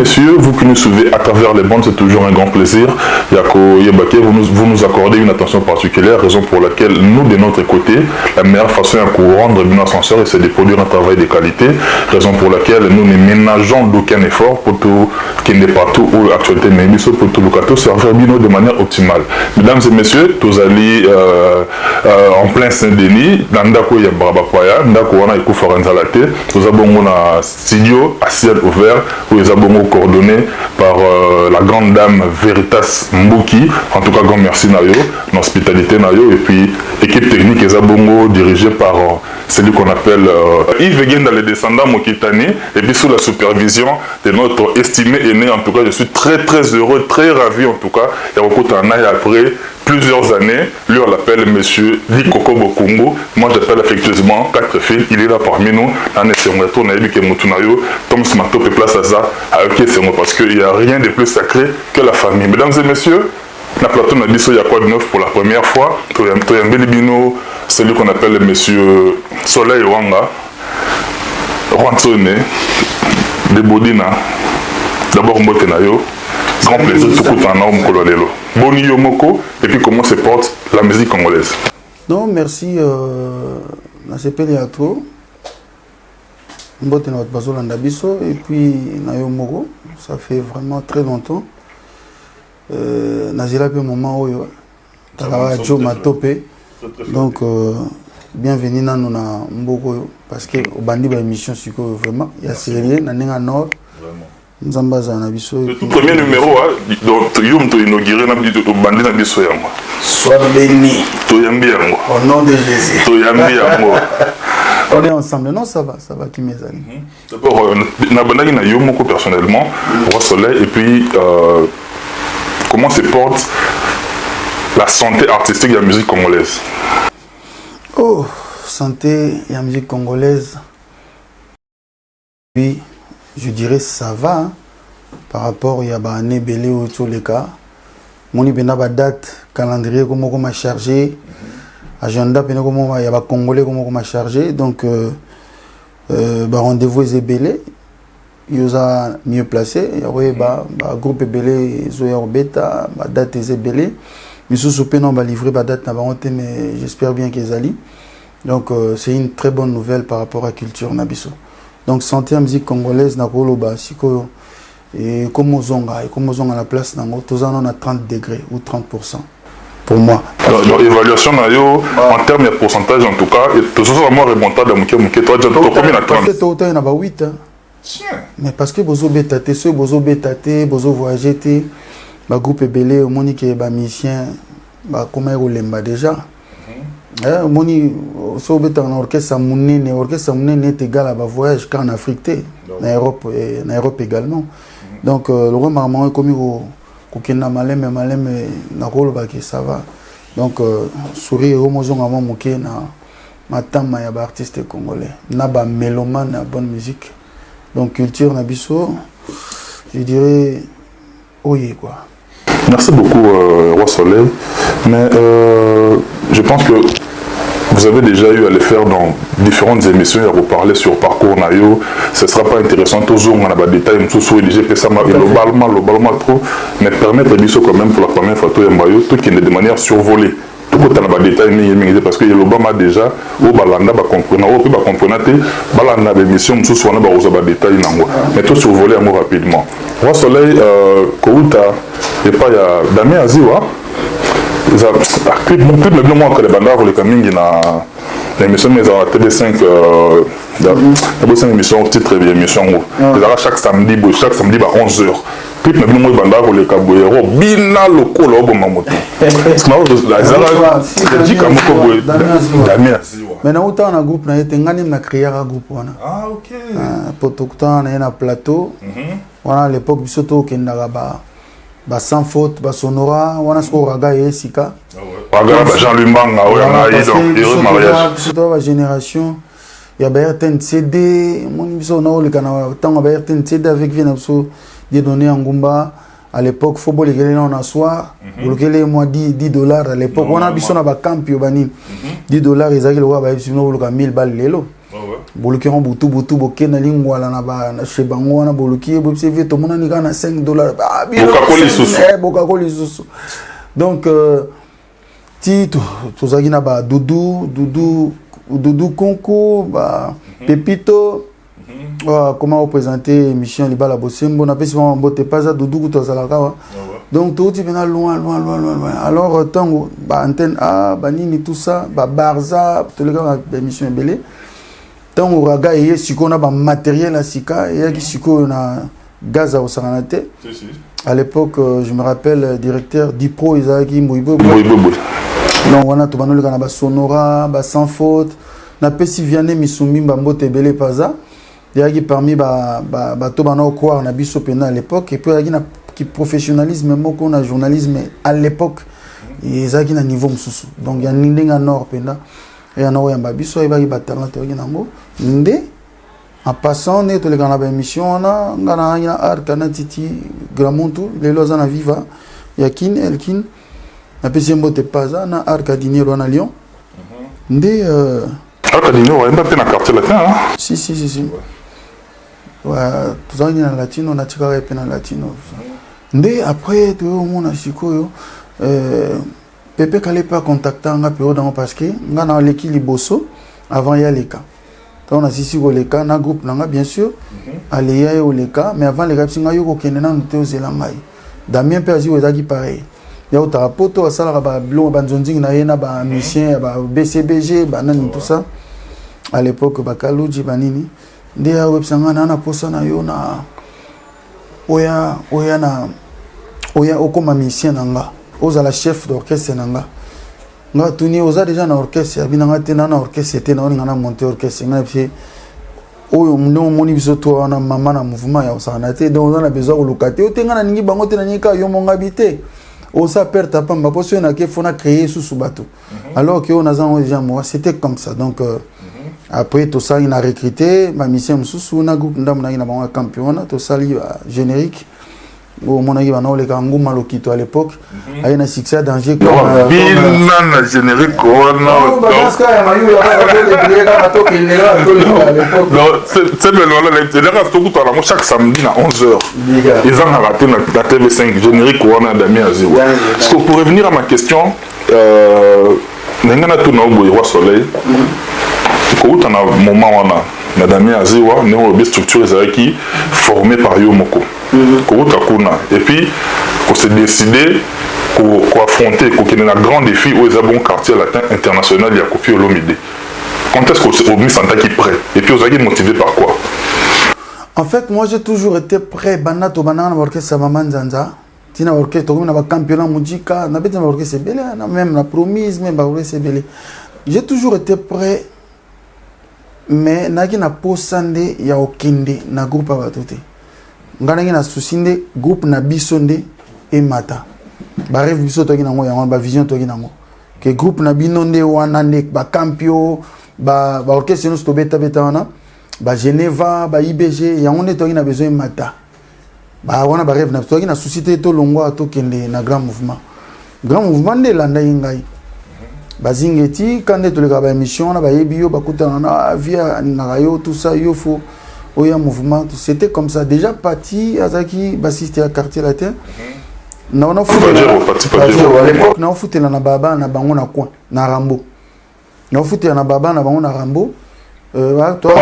messieurs, vous qui nous suivez à travers les bandes, c'est toujours un grand plaisir. Yako Yebake, vous nous accordez une attention particulière, raison pour laquelle nous, de notre côté, la meilleure façon de rendre un ascenseur, c'est de produire un travail de qualité, raison pour laquelle nous ne ménageons d'aucun effort pour tout, qui n'est pas tout ou l'actualité, mais pour tout le cas, servir de manière optimale. Mesdames et messieurs, tous allez en plein Saint-Denis, dans Ndako Yabrabapaya, Ndako Wana Ikou Forenzalate, nous avons un studio à ciel ouvert, où nous avons coordonné par la grande dame Veritas Mbouki, en tout cas grand merci Nayo, l'hospitalité Nayo, et puis équipe technique Ezabongo dirigée par celui qu'on appelle Yves Guenda, les descendants Mokitani, et puis sous la supervision de notre estimé aîné. En tout cas, je suis très heureux, très ravi en tout cas. Et après plusieurs années, lui on l'appelle monsieur Likoko Bokungo. Moi j'appelle affectueusement 4 filles, il est là parmi nous. Parce qu'il n'y a rien de plus sacré que la famille. Mesdames et messieurs, la plateau n'a dit il y a quoi de neuf pour la première fois. Celui qu'on appelle le monsieur Soleil Wanga, Rwansone, de Bodina. D'abord Mbotenayo, grand plaisir tout coup en homme kololelo. Boni Yomoko, et puis comment se porte la musique congolaise. Non, merci. Nasepeli Atro, Mbotena Bazola Ndabiso, et puis Nayomoko, ça fait vraiment très longtemps. Nazila pe moment où Talawa Joe Matopé. Donc, bienvenue dans nos Mboko, parce que au bandi ba émission siko vraiment, il y a sérieux, Nanenga Nord. Nzambaza na biso. Le tout premier numéro, donc Yom to inauguré na biso au bandi na biso yango. Sois béni. To yambi yango. Au nom de Jésus. To yambi yango. On est ensemble, non, ça va qui mes amis. D'abord, na bandaki na Yomoko personnellement, Roi Soleil, et puis comment se porte la santé artistique de la musique congolaise? Oh, santé et la musique congolaise. Oui, je dirais ça va. Hein, par rapport à l'année belé ou tous les cas. Mon ibena ba date, calendrier comment m'a chargé, agenda comment il y a congolais comment m'a chargé. Donc rendez-vous est belé. Il a mieux placé. Il y a groupe belé, zoya bêta, ba date est belé. Mais sous non va livrer ba date mais j'espère bien qu'ils allient. Donc c'est une très bonne nouvelle par rapport à la culture Nabiso. Donc santé en musique congolaise na koloba siko et comme on a la place nango tous on a 30 degrés ou 30% pour moi. Alors l'évaluation en termes de pourcentage en tout cas et tout ça moi remontable muké toi déjà combien à 30 parce que tout il y en a 8 hein. Mais parce que bozo betaté ceux bozo betaté bozo voyager té ba groupe belé au moni que ba musicien ba comment lemba déjà. Moni so beta en orchestre munene est égal à ba voyage qu'en Afrique en Europe également. Donc le roi maman comme ko kenda malem na koloba que ça va. Donc sourire au mozonga avant moké na matama ya ba artiste congolais na ba mélomane na bonne musique. Donc culture na biso je dirais oye quoi. Merci beaucoup Roi Soleil, mais je pense que vous avez déjà eu à le faire dans différentes émissions et à vous parler sur Parcours Nayo. Ce ne sera pas intéressant, toujours on a des détails, tout sur les ça globalement trop, mais permettre quand même pour la première fois tout qui est de manière survolée. Tout le temps, détails, parce que l'Obama déjà, au Balanda, Balanda, l'émission, tout soit des détails, mais tout survolé rapidement. Roi Soleil, Kouta, et pas Damien Aziwa. Mon clip me moi que les bandards les camingi na l'émission mais à TV5 émission titre de l'émission chaque samedi à 11h clip me moi bandards les caboyero bina loko lobo mamoto la zara dit comme Damien mais na autant na groupe na etengani na créer un groupe wana OK pour tout temps na un plateau voilà à l'époque bisoto kendaka ba sans faute ba sonora wana sko raga et sika Jean-Louis Mbanga heureux mariage surtout la génération il y a BRTN CD mon biso na le kana tant BRTN CD avec Vienapso des données en Ngumba à l'époque faut boler gele na soir pour gele moi $10 à l'époque on a biso na ba camp yo bani $10 ezaki le wa ba biso no le 1000 balles lelo boluki en butu boke na lingwala na ba chez bango na boluki bo CV to mona ni kana $5 boka ko lisusu donc ti to zaki na ba Doudou Konko ba Pepito comment représenter émission Libala Bosembo na pesi mo bote pas za Doudou to zalaka donc tout tu viens loin alors tango ba antenne A ba nini tout ça ba Barza tous les gars émission belé tango raga et siko na ba matériel à sika et qui siko na gaz au saranate à l'époque je me rappelle directeur Dipro Isaki Moibo non on a tout banol kana ba sonora ba sans faute na pesi viane misumi mbote belé paza qui parmi ba to bana quoi on a biso pena à l'époque et puis il y a qui professionnalisme même qu'on a journalisme à l'époque et ça qui na niveau mususu donc il y a ninga nord pena et on a yamba biso et ba talent to ngango ndé en passant ne to le kana ba émission on a ngana art kana titi gramonto les lozana viva yakin elkin na pesembo te paza na art cadinier na Lyon ndé art cadinier on va na quartier latin si ouais tout ça na latino na tika pe na latino ndé après tout mon asiko Pepe kale pas contacter nga période dans parce que nga na l'équipe bosso avant ya leka donc on a sisi ko leka na groupe nga bien sûr aller ya au leka mais avant les gars singa yo ko kenena nte ozelangai Damien Perzi ozaki pareil ya uta poto asala ba blon ba nzonzingi na yena ba musicien ba BCBG ba nani tout ça à l'époque ba Kaluji ba nini ndé ya websanga na posa na yo na oya okoma musicien nanga oza la chef d'orchestre nanga nga tuni oza déjà na orchestre abinanga te na orchestre te na oninga na monter orchestre nga pie oyo mno moni biso to na mama na mouvement ya osana te donc on a besoin de locater o tenga na ningi bango te na nika yo monga bité o sa perte pamba poso na ke fona créer sous bateau alors que on a déjà moi c'était comme ça donc après tout ça il a recruté ma mission sous na groupe ndam na ina ba championnat tout ça générique au mon avis on a les kangu malokito à l'époque a une succès danger comme na générique corona parce que mayu ya to c'est le reste tout à la chaque samedi à 11h ils ont raté la TV5 générique corona Damien Azio parce que pour revenir à ma question n'engana tout na Roi Soleil ko tu na moment on a Damien Azio ne structure qui formée par Yomoko et puis on s'est décidé pour affronter un grand défi où il y a un bon quartier latin international, il y a Kofi Olomide. Quand est-ce qu'on mis Santa qui est prêt? Et puis vous avez motivé par quoi? En fait, moi j'ai toujours été prêt. Banato banana orchestre Maman Zanza. Tina orchestre, on a un championnat Mujika, on a un orchestre belé, même la promise, même orchestre belé. J'ai toujours été prêt, mais naki na posande ya okinde na groupe abatote. Nganangi na susinde groupe na bisonde et mata ba rêve biso toki nango ya ba vision toki nango que groupe na binonde wana nek ba campio ba orchestre no stobeta beta wana ba Geneva ba IBG ya on toki na besoin mata ba wana ba rêve na toki na société to longwa to kende na grand mouvement de landa ngai ba zingeti kande to le ba émission na ba yebio ba kutana na via ngarayo tout ça yo faut oya mouvement c'était comme ça déjà parti azaki bassiste à quartier latin na on a foutu à l'époque na on foutu na baba na bango na coin na Rambo na on foutu na baba na bango na Rambo toi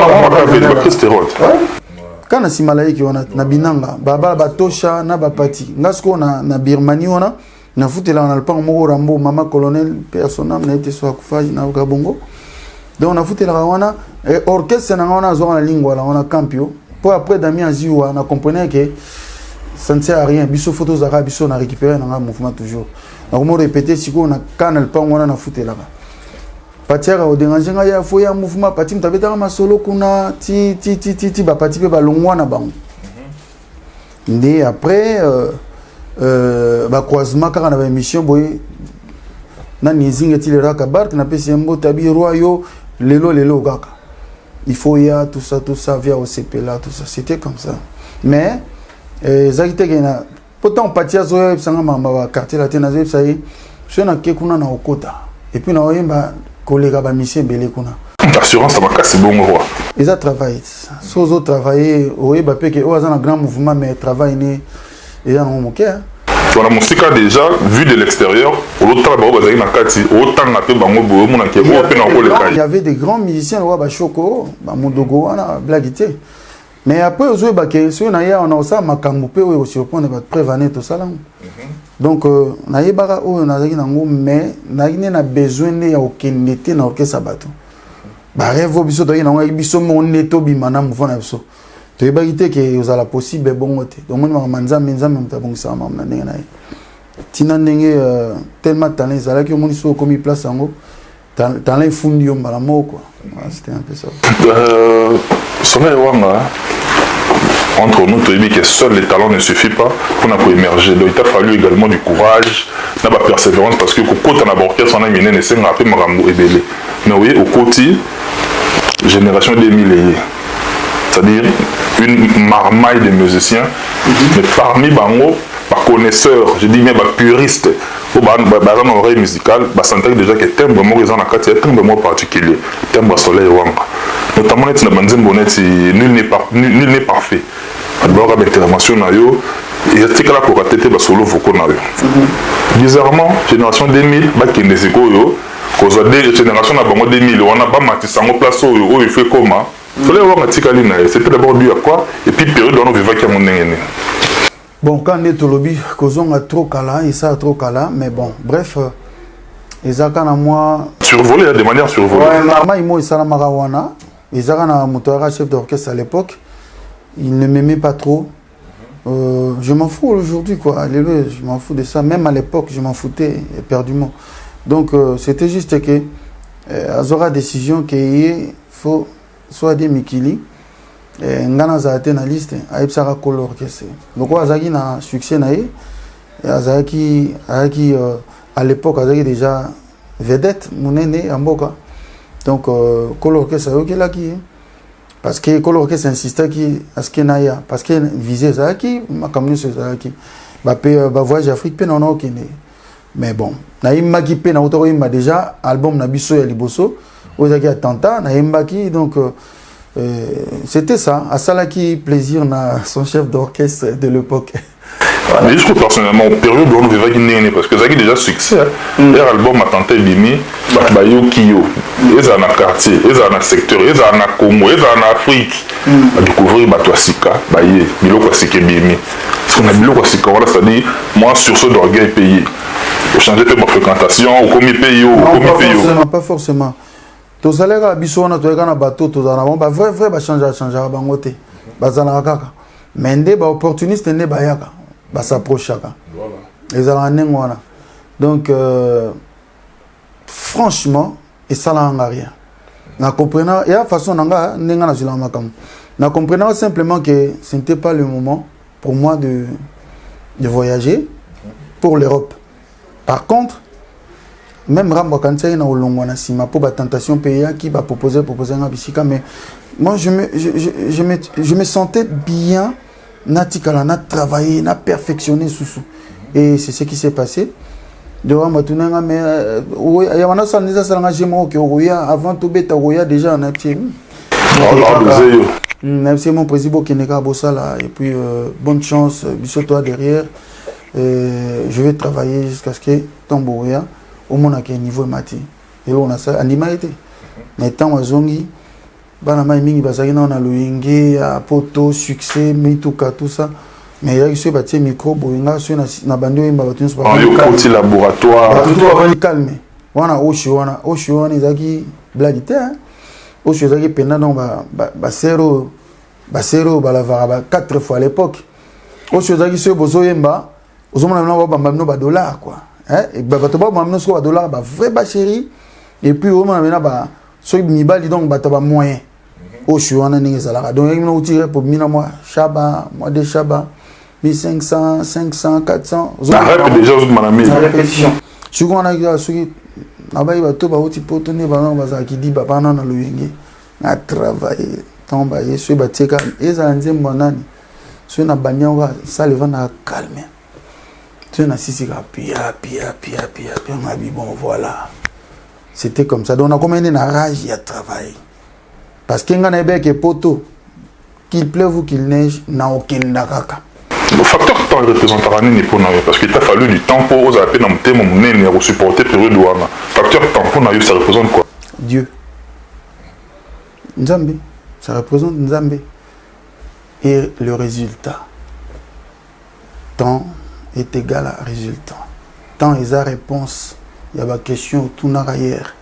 kana simalaiki wana na binanga baba batosha na bapati ngasko na Birmanie wana na foutu na le pan moko Rambo mama colonel personnel na été soit kufaji na Gabongo. Donc on a foutu la wana orchestre na wana zo na lingua la wana campio pour après Damien Aziwa on a comprenait que ça ne sert à rien biso photos za biso na récupérer na mouvement toujours na comment répéter siko on a canal pas wana na foutu là patiara au déranger nga ya fo ya mouvement pati mtabeta ma solo kuna ti ba pati pe ba longwa na bango ndé après ba croisement car na ba émission boy na nizinga ti le raka bark na pesembo tabi royo lelo gaka il faut ya tout ça via au CP là tout ça c'était comme ça mais zakite gena pourtant patia zo sanga mamba quartier là tena zo ça y je na ke kuna na okota et puis na oyemba kolega ba mission belé kuna assurance ça va casser bon roi. Ils ont travaillé. Si vous travaillez, oui, bah peut que vous avez un grand mouvement mais travail né et y a un moqueur. Voilà mon sika déjà vu de l'extérieur, au travail bazali na kati, autant na pe bango boyo mona ke o pe na ko le kai. Il y avait des grands musiciens roi ba Choko, ba Mondogo wana blagité. Mais après aux ba que sur na ya on a ça makambo pe oui aussi répondre ba prévenir tout ça là. Donc na yebaka o na zaki nango mais na ina besoin ya okendete na orchestre bato. Ba rêve biso to ina ngai biso mon neto bi mana mouvement na biso. To yebaki que vous ala possible bongo te. Donc mon manza menza même ta bon ça mam na ndenge na. Tina ndenge tellement talent ça là que mon iso comme place yango talent fundi yo mbala moko. C'était un peu ça. Soleil Wanga entre nous, tu dis que seul les talents ne suffit pas pour émerger. Donc il t'a fallu également du courage, de la persévérance, parce que quand on a orchestre, on a mis un peu Marambo et Belé. Mais oui, au côté, génération 2000, c'est-à-dire une marmaille de musiciens, mais parmi Bango, par connaisseurs, je dis bien par puristes, au bazar oreille musicale, bah sentir déjà que timbre moi ils ont la carte, timbre moi particulier, timbre Soleil Wanga. Notamment les Nabanzin Bonnet, nul n'est parfait. Alors avec l'intervention na yo, il y a tika la pour tête ba solo voko na yo. Bizarrement, génération 2000, ba kende siko yo, cause des génération na bango 2000, on a pas matisango place où il fait comment. Soleil Wanga tika lina, c'était d'abord dû à quoi et puis période on vivait qui a mon nengene. Bon, quand on est au lobby, causons a trop cala, et ça a trop cala, mais bon, bref, ils ont quand moi. Survolé, de manière survolée. Ouais, normalement, ils ont la marawana, ils ont un moteur chef d'orchestre à l'époque, ils ne m'aimaient pas trop. Je m'en fous aujourd'hui, quoi, alléluia, je m'en fous de ça, même à l'époque, je m'en foutais éperdument. Donc, c'était juste que, ils auront décision qu'il faut soit des Mikili. Ngana zaate na liste aipsaka kolo orchestre donc azaki na succès na ye azaki à l'époque azaki déjà vedette munene amboka donc kolo orchestre yokelaki parce que kolo orchestre insistait qui aske na ya parce que visé zaki makamno zaki ba pe ba voyage Afrique pe non okene mais bon na imaki pe na otoro imba déjà album na biso ya liboso ozaki attentat na imbaki donc c'était ça, à Salaki plaisir na son chef d'orchestre de l'époque. Voilà. Mais je trouve personnellement, période où on vivait qui parce que ça a déjà succès. Leur album a tenté d'aimer, Bayo Kiyo, ils ont un quartier, ils ont un secteur, ils ont un Congo, ils ont en Afrique. À découvrir Batoasika, Baye, Biloko Sike Bimi. Parce qu'on a Biloko Sika, voilà, c'est-à-dire, moi, sur ce d'orgueil payé. Pour changer de ma fréquentation, au commis payé, au commis payé. Pas forcément. Tous les gars, bisous, tu es un bateau, tu es un vrai, bah changer, bangote, bazana kaka. Mende, bah opportuniste, ne bah yaka, bah s'approche chaka. Les alanengwana. Donc, franchement, et ça là n'a rien. Na comprenant, et la façon nanga, nenga na zulama kam. Na comprenant simplement que ce n'était pas le moment pour moi de voyager pour l'Europe. Par contre, même Rambo Kansei na olongwana sima pour la tentation payée qui va proposer un bisika mais moi je me sentais bien natikala na travailler na perfectionner sous et c'est ce qui s'est passé de Rambo tunanga mais ya wana sanisa salanga jemo que roya avant tout beta roya déjà na pied c'est mon président Keneka Bossala et puis bonne chance biso toi derrière je vais travailler jusqu'à ce que tombe roya au moins à quel niveau mati et là on a ça animalité mais tant wazongi bana mai mingi bazaki na na loyenge à poto succès mituka tout ça mais il y a ce bâti micro boinga sur na bando imba batun sur petit laboratoire tout va calme wana wana izaki bladité oshi izaki pena donc ba zéro balavara ba 4 fois à l'époque oshi izaki ce bozo yemba ozomona na ba bamba ba dollars quoi. Et bato ba mamno so dollar ba vrai ba chéri et puis au moment na ba so mibali donc bato ba moyen au chuana ningi sala donc il nous tire pour mina moi chaba moi de chaba 1500 500 400 arrête déjà aux manami répétition suko na ga suki na ba bato ba uti potone ba na za ki di ba na na loyenge na travailler tomba yesu ba tika eza nzembo nani so na banyanga ça le va na calme. Bon, voilà. C'était comme ça. Donc, on a combien de rage à travailler. Parce qu'il y a des poteaux, qu'il pleuve ou qu'il neige, n'a aucun nakaka. Le facteur temps représentera ni pour nous parce qu'il t'a fallu du temps pour aux appels dans thème mon pour supporter période douane. Facteur temps pour nous ça représente quoi? Dieu. Nzambe, ça représente Nzambe. Et le résultat. Temps est égal à résultat. Temps est la réponse. Il y a des questions tout en arrière.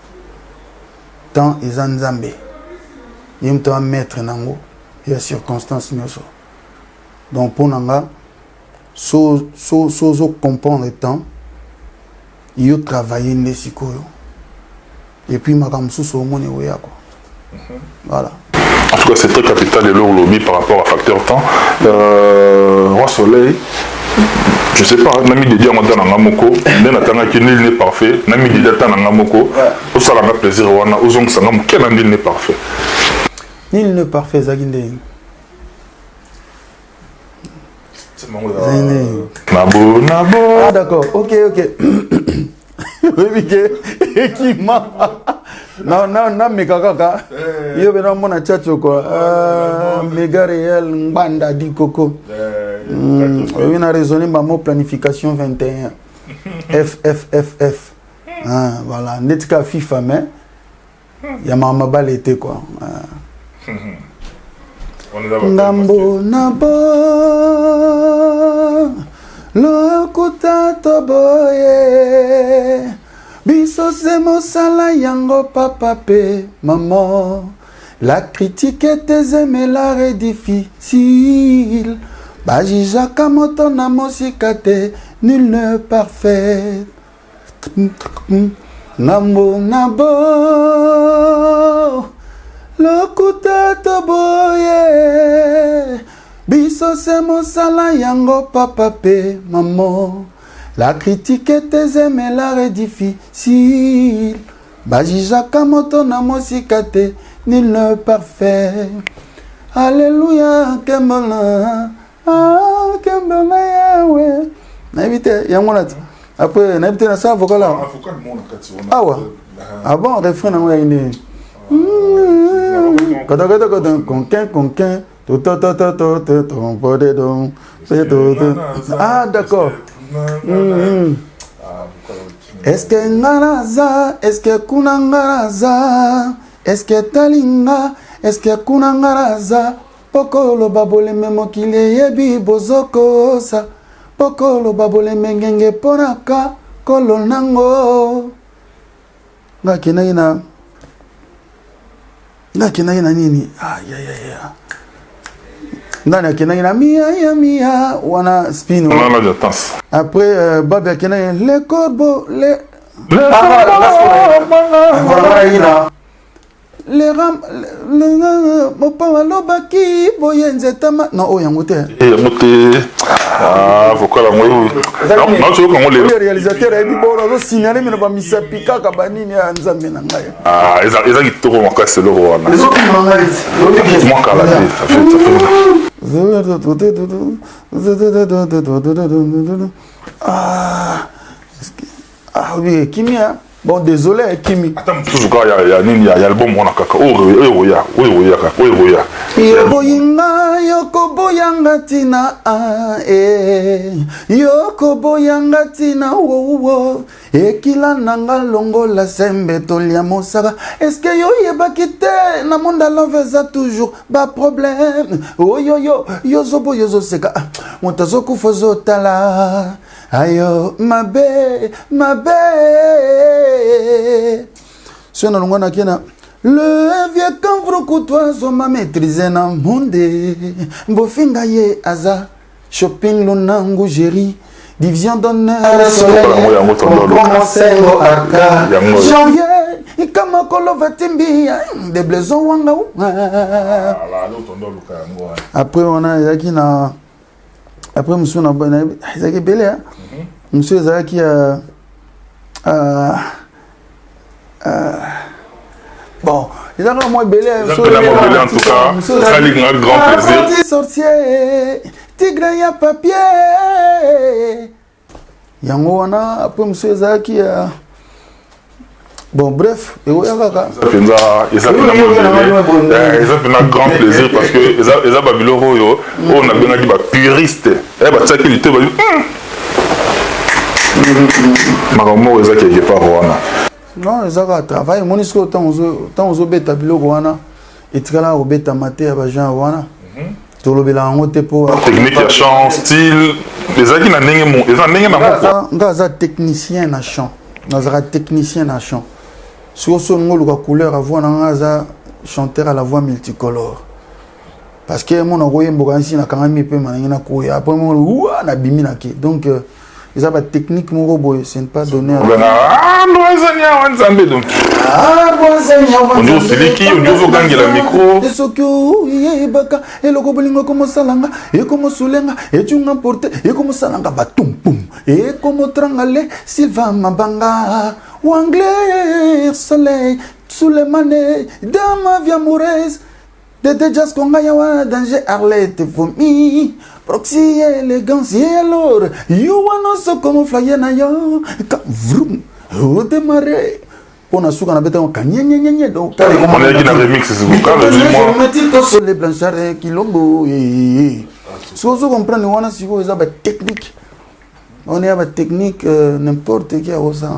Temps est Nzambe. Il y a un maître nango. Il y a circonstances. Donc pour nous, so comprendre le temps, il y a travaillé les psychos. Et puis ma ramsou so mon quoi. Voilà. En tout cas, c'est très capital de leur lobby par rapport à facteur temps. Roi Soleil, je sais pas, Nami Didier Amanda Nangamoko, nul n'est parfait, Nami Didier Nangamoko, au salama plaisir, aux ongles sangam, quel nul n'est parfait? Nul n'est parfait, Zaginde. Nabo, Nabo. Ah d'accord, ok. Oui, qui m'a. Non, mais kaka. Il y a mon tchatcho quoi. Méga réel, Mbanda di Coco. On a raisonné ma mot planification 21. F. Voilà, netka FIFA, mais. Il y a ma balle été quoi. Ngambo nabo lokuta toboye biso se mosala yango papa pe maman la critique était aimée difficile bajijaka moto na mosika te nul ne parfait ngambo nabo lokuta toboye biso se mosala yango papa pe maman la critique était aimée difficile bajijaka moto na mosika te nul ne parfait alléluia kembona yawe naibite yango nati après naibite na sa vocal là ah bon refrain nango ya ine ah d'accord. Est-ce que ngaraza, est-ce que kuna ngaraza, est-ce que talinga, est-ce que kuna ngaraza, pokolo babole memokile yebi bozoko sa, pokolo babole mengenge ponaka kolonango. Ngakina nini? Ah, ya. Ndani akina mia wana spin. Après Babi akina les corbeaux les les ram mopa lobaki boyenze tama non oyangote. Ah vocal moi. Non je veux qu'on les réalisateur a dit bon on signaler mais ba misapika ka banini ya nzambe na ngai. Ah ils qui toko makasi c'est le roi. Les autres mangai. Moi kala ça fait. Ah oui, Kimia. Bon, désolé, Kimi. Attends, toujours il y a l'album on a kaka. Oya. Yoko boyanga tina Yoko boyanga tina wo ekila nanga longo la sembe tolia mosaka. Est-ce que yo yebakite na monde l'enveza toujours ba problème. Yo seka. Montazoku fozo tala. Ayo mabe ce n'a kena le vieux camvro courtois m'a maîtrisé na monde bofinga ye aza shopping lonangu géri division d'honneur soleil commencer aka janvier kama kolo vatimbi de blason wanga après on a yaki na après monsieur na bona yaki belé monsieur Zaki bon, ils ont moi belé en tout cas, ça lui un grand plaisir. Petit sorcier, tigre ya papier. Yango wana après monsieur Zaki Bon, bref, et ça fait un grand plaisir parce que les Babylon on a bien dit puriste. Eh bah ça qu'il était Maromo eza quelque part wana. Non, ezaka travail monisco tant aux beta biloko wana etikala obeta maté ya ba gens wana. Tolobela ngo te po technique ya chant style les aki na ndenge mo eza ndenge na moko. Ngaza technicien na chant. Nazara technicien na chant. Sur son ngoluka couleur à voix ngaza chanteur à la voix multicolore. Parce que mon envoyé mbokansi na kangami pe manana ko ya après mon ouah na bimi na ke. Donc ils ont pas technique mon robot, c'est pas donné. Ah non, Zania Wanzambe donc. Ah bon Zania Wanzambe. On dit c'est qui, on dit au gang la micro. Et ce que y baka et le gobelingo comme salanga et comme sulenga et tu n'importe et comme salanga batum pum et comme trangale Sylvain Mabanga Wanglais soleil sous les manées dans ma vie amoureuse. De jazz qu'on gagne un danger Arlette vomi proxy élégance et alors you wanna so comme flyer na yo vroom au démarrer pour souka na beta on kanyenya donc on est qui dans remix c'est vous quand je me dis que sur les blanchards kilombo so comprendre wana si vous avez technique on est à technique n'importe qui a ça.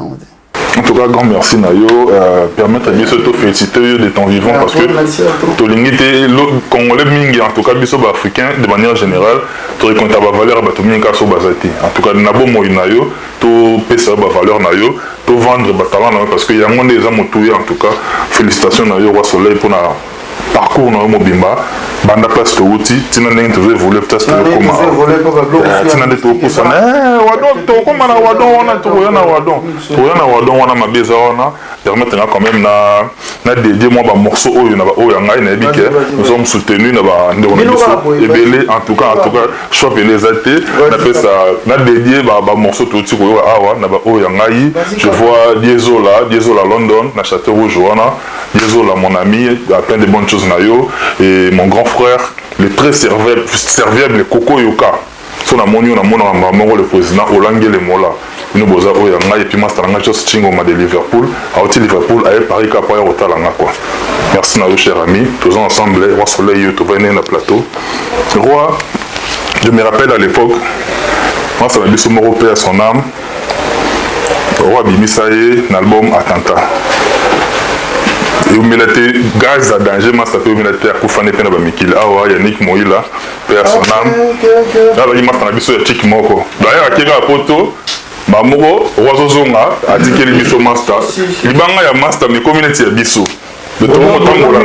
En tout cas, grand merci Nayo, permettre bien de te féliciter de ton vivant parce que tu le Congolais mingi en tout cas biso africain de manière générale, tu récoltes ta valeur à batomien kaso bazati. En tout cas, nabo moi Nayo, tu pèse la valeur Nayo, tu vendre talent parce que y a monde des hommes en tout cas. Félicitations Nayo roi soleil pour na parcours na mobimba. Banda place to uti tina ndenge tu veux voler peut-être comment tina de to kusana wadon to comment na wadon wana to yana wadon wana mabeza wana permettre quand même na dédier moi ba morceau oyo na ba oyo ngai na bike nous sommes soutenus na ba ndeko et belé en tout cas choix les athées na fait ça na dédier ba morceau to uti ko awa na ba oyo ngai je vois Diezola London na Château Rouge wana Diezola mon ami a plein de bonnes choses na yo et mon grand frère, le très serviable Coco Yoka. Son amoni on a mon le président Olangue le Mola. Nous boza oyanga et puis masteranga just chingo ma de Liverpool. A oti Liverpool a Paris Capoya Otalanga quoi. Merci na cher ami. Tous ensemble roi soleil tu vas venir na plateau. Roi, je me rappelle à l'époque, moi ça m'a dit son européen à son âme. Roi Bimisaye, un album Attentat. Et vous mettez gaz à danger, mais ça peut vous mettre à Koufane Pena Bamikil. Ah ouais, Yannick Moïla, père son âme. Là, il m'a fait un bisou à Tchik Moko. D'ailleurs, à Kira Poto, Mamoro, Oiseau Zonga, a dit qu'il y a bisou master. Il y a un master, mais communauté à bisou. De Tomo Tambola.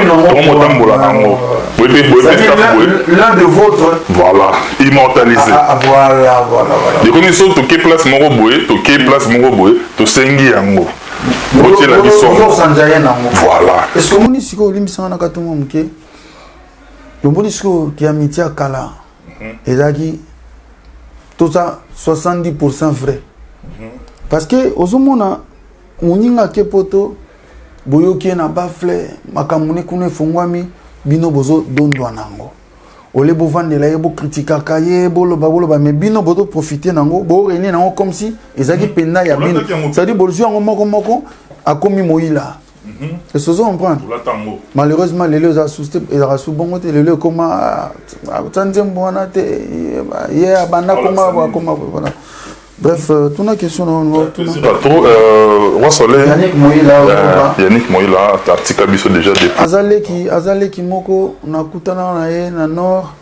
L'un de vôtres. Voilà, immortalisé. Voilà. Les commissions, tu es place Moroboué, tu Sengi Yango. Voilà. Est-ce que vous avez dit que vous avez dit Kala et tout ça 70% vrai. Parce que aux hommes on a kepoto boyoki na bafle makamune kune fongwami bino bozo dondwanango. Ole bo vandela yebo critica kaye bolo ba mais bino bodo profiter nango bo rene nango comme si ezaki penda ya bino. Ça dit bolzu ngo moko akomi moila. Et ce sont comprendre. Malheureusement les les assustés et la sous bon côté les comment tanzem bona te ya banda comment voilà. Bref, toute la question Roi Soleil Yannick Moïla article biso déjà depuis Azaleki moko nakutana na ye na nord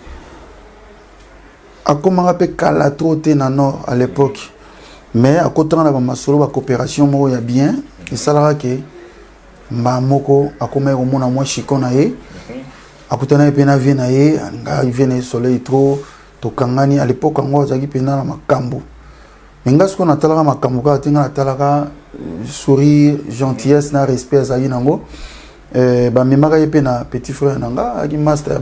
akomanga pe kala troté na nord à l'époque mais à côté na ba masolo ba coopération moko ya bien et ça là que mba moko akoma ko mona moi chiko na ye akutana pe na vie na ye nga vient Soleil trop to kangani à l'époque ngo azaki pe na makambo. Mais ce qu'on a talaka makambuka tinga talaka sourire gentillesse na respect za yinango ba memaka yepe na petit frère nanga aki master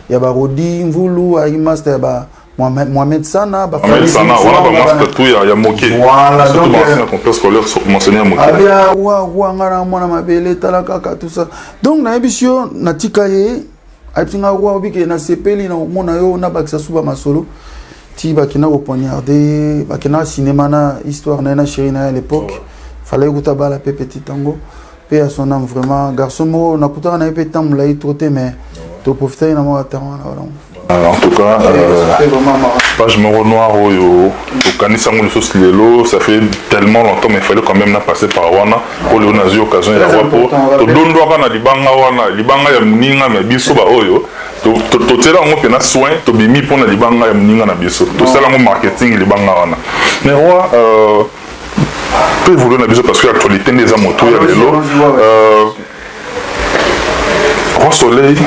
ya ba Rodi Mvulu aki master ba Mohamed Sana ba voilà ba master tout ya moké voilà donc un complexe scolaire mentionné à moké abia wa ngara mona mabele talaka ka tout ça donc na émission na tikaye atinga wa obike na sepeli na mona yo na bakisa suba masolo ti bakina au poignardé bakina cinéma na histoire na chérie na à l'époque fallait que tu la petit tango. Paix à son âme vraiment. Garçon, on a coûté un peu de temps, on l'a troté, mais tu profites d'un moment à terre. En tout cas, page Moro Noir au Kanissa Moulissos Lelo, ça fait tellement longtemps, mais il fallait quand même passer par Wana pour le nazi occasion et la pour to dondo na libanga ya mninga na biso ba oyo to tela ngo pena soin to bimi pour na libanga ya mninga na biso to sala ngo marketing libanga wana mais roi peut évoluer na biso parce que l'actualité des amoto ya lelo Roi Soleil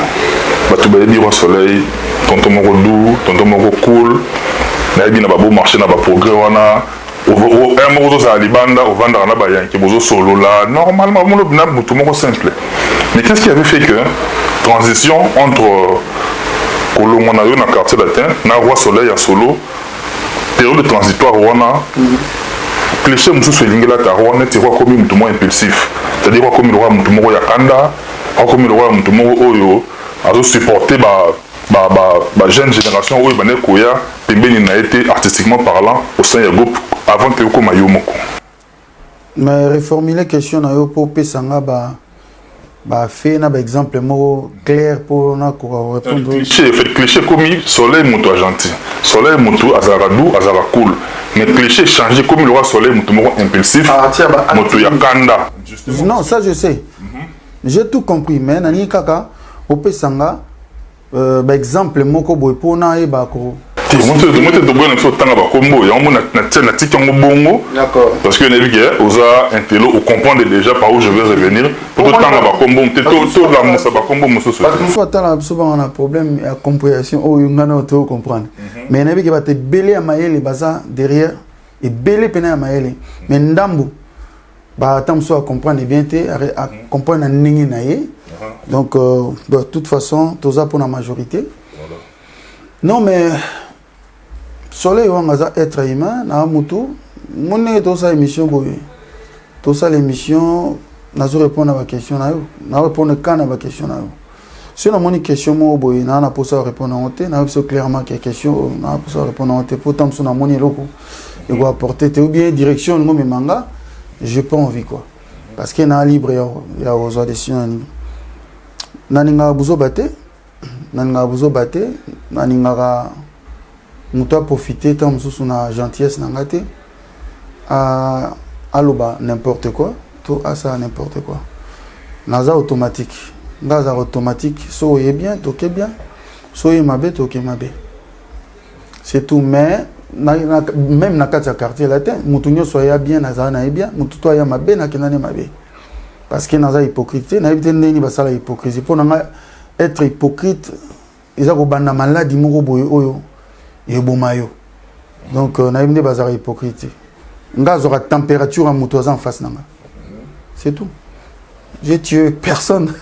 bato bayebi Roi Soleil tonton moko doux, tonton moko cool, nayebi na babo marché na ba progrès wana, un moko za libanda, au vendre na ba yanki bozo solo là, normalement mon obna mutu moko simple. Mais qu'est-ce qui avait fait que transition entre Kolomona yo na quartier latin, na Roi Soleil à solo, période transitoire wana, cliché mususu elingela ta roi net roi comme mutu mo impulsif. C'est-à-dire roi comme le roi mutu moko ya kanda, roi comme le roi mutu moko oyo, azo supporter jeune génération où il koya pembeni na été artistiquement parlant au sein du groupe avant que ko mayomoko. Mais reformuler question na yo pour pesanga fait na exemple mot clair pour na ko répondre. Cliché comme soleil moto gentil. Soleil moto azara doux, azara cool. Mais cliché changer comme le roi soleil moto impulsif. Moto ya kanda. Non, ça je sais. J'ai tout compris mais nani kaka au pesanga exemple moko boy pona e bako parce que les gars osa intello ou comprendre déjà par où je vais revenir pour tout temps ba combo tout la musa ba combo muso parce que soit là souvent on a problème à compréhension ou ngana auto comprendre mais nabi ke ba te belé à maele baza derrière et belé pena à maele mais ndambu ba tam so à comprendre bien te à comprendre ningi naé. Donc, de toute façon, tout ça pour la majorité. Voilà. Non, mais Soleil, on va être humain, na mutu. Mon nez, tout ça émission, tout ça l'émission, n'a pas répondre à ma question, n'a répondre qu'à ma question. Si on a une question, boy, n'a pas possible répondre à monter, n'a pas clairement qu'il y a question, n'a pas possible répondre à monter. Pourtant, si on a mon loco, il va apporter ou bien direction, moi mes manga, j'ai pas envie quoi, parce qu'il y a un libre, il y a aux auditions. Naninga buzo bate naninga muta profiter tant mususu na gentillesse nangate a aloba n'importe quoi tout à ça n'importe quoi naza automatique ngaza automatique so est bien to ke bien so est mabe to ke mabe c'est tout mais même na kati ya quartier latin mutu nyoso ya bien naza na bien mutu to ya mabe na kenane mabe. Parce que nous sommes hypocrites, nous sommes hypocrite. Pour être hypocrite, ils sont malades, ils sont malades. Donc, nous sommes hypocrites. Nous avons la température en moto en face. C'est tout. J'ai tué personne.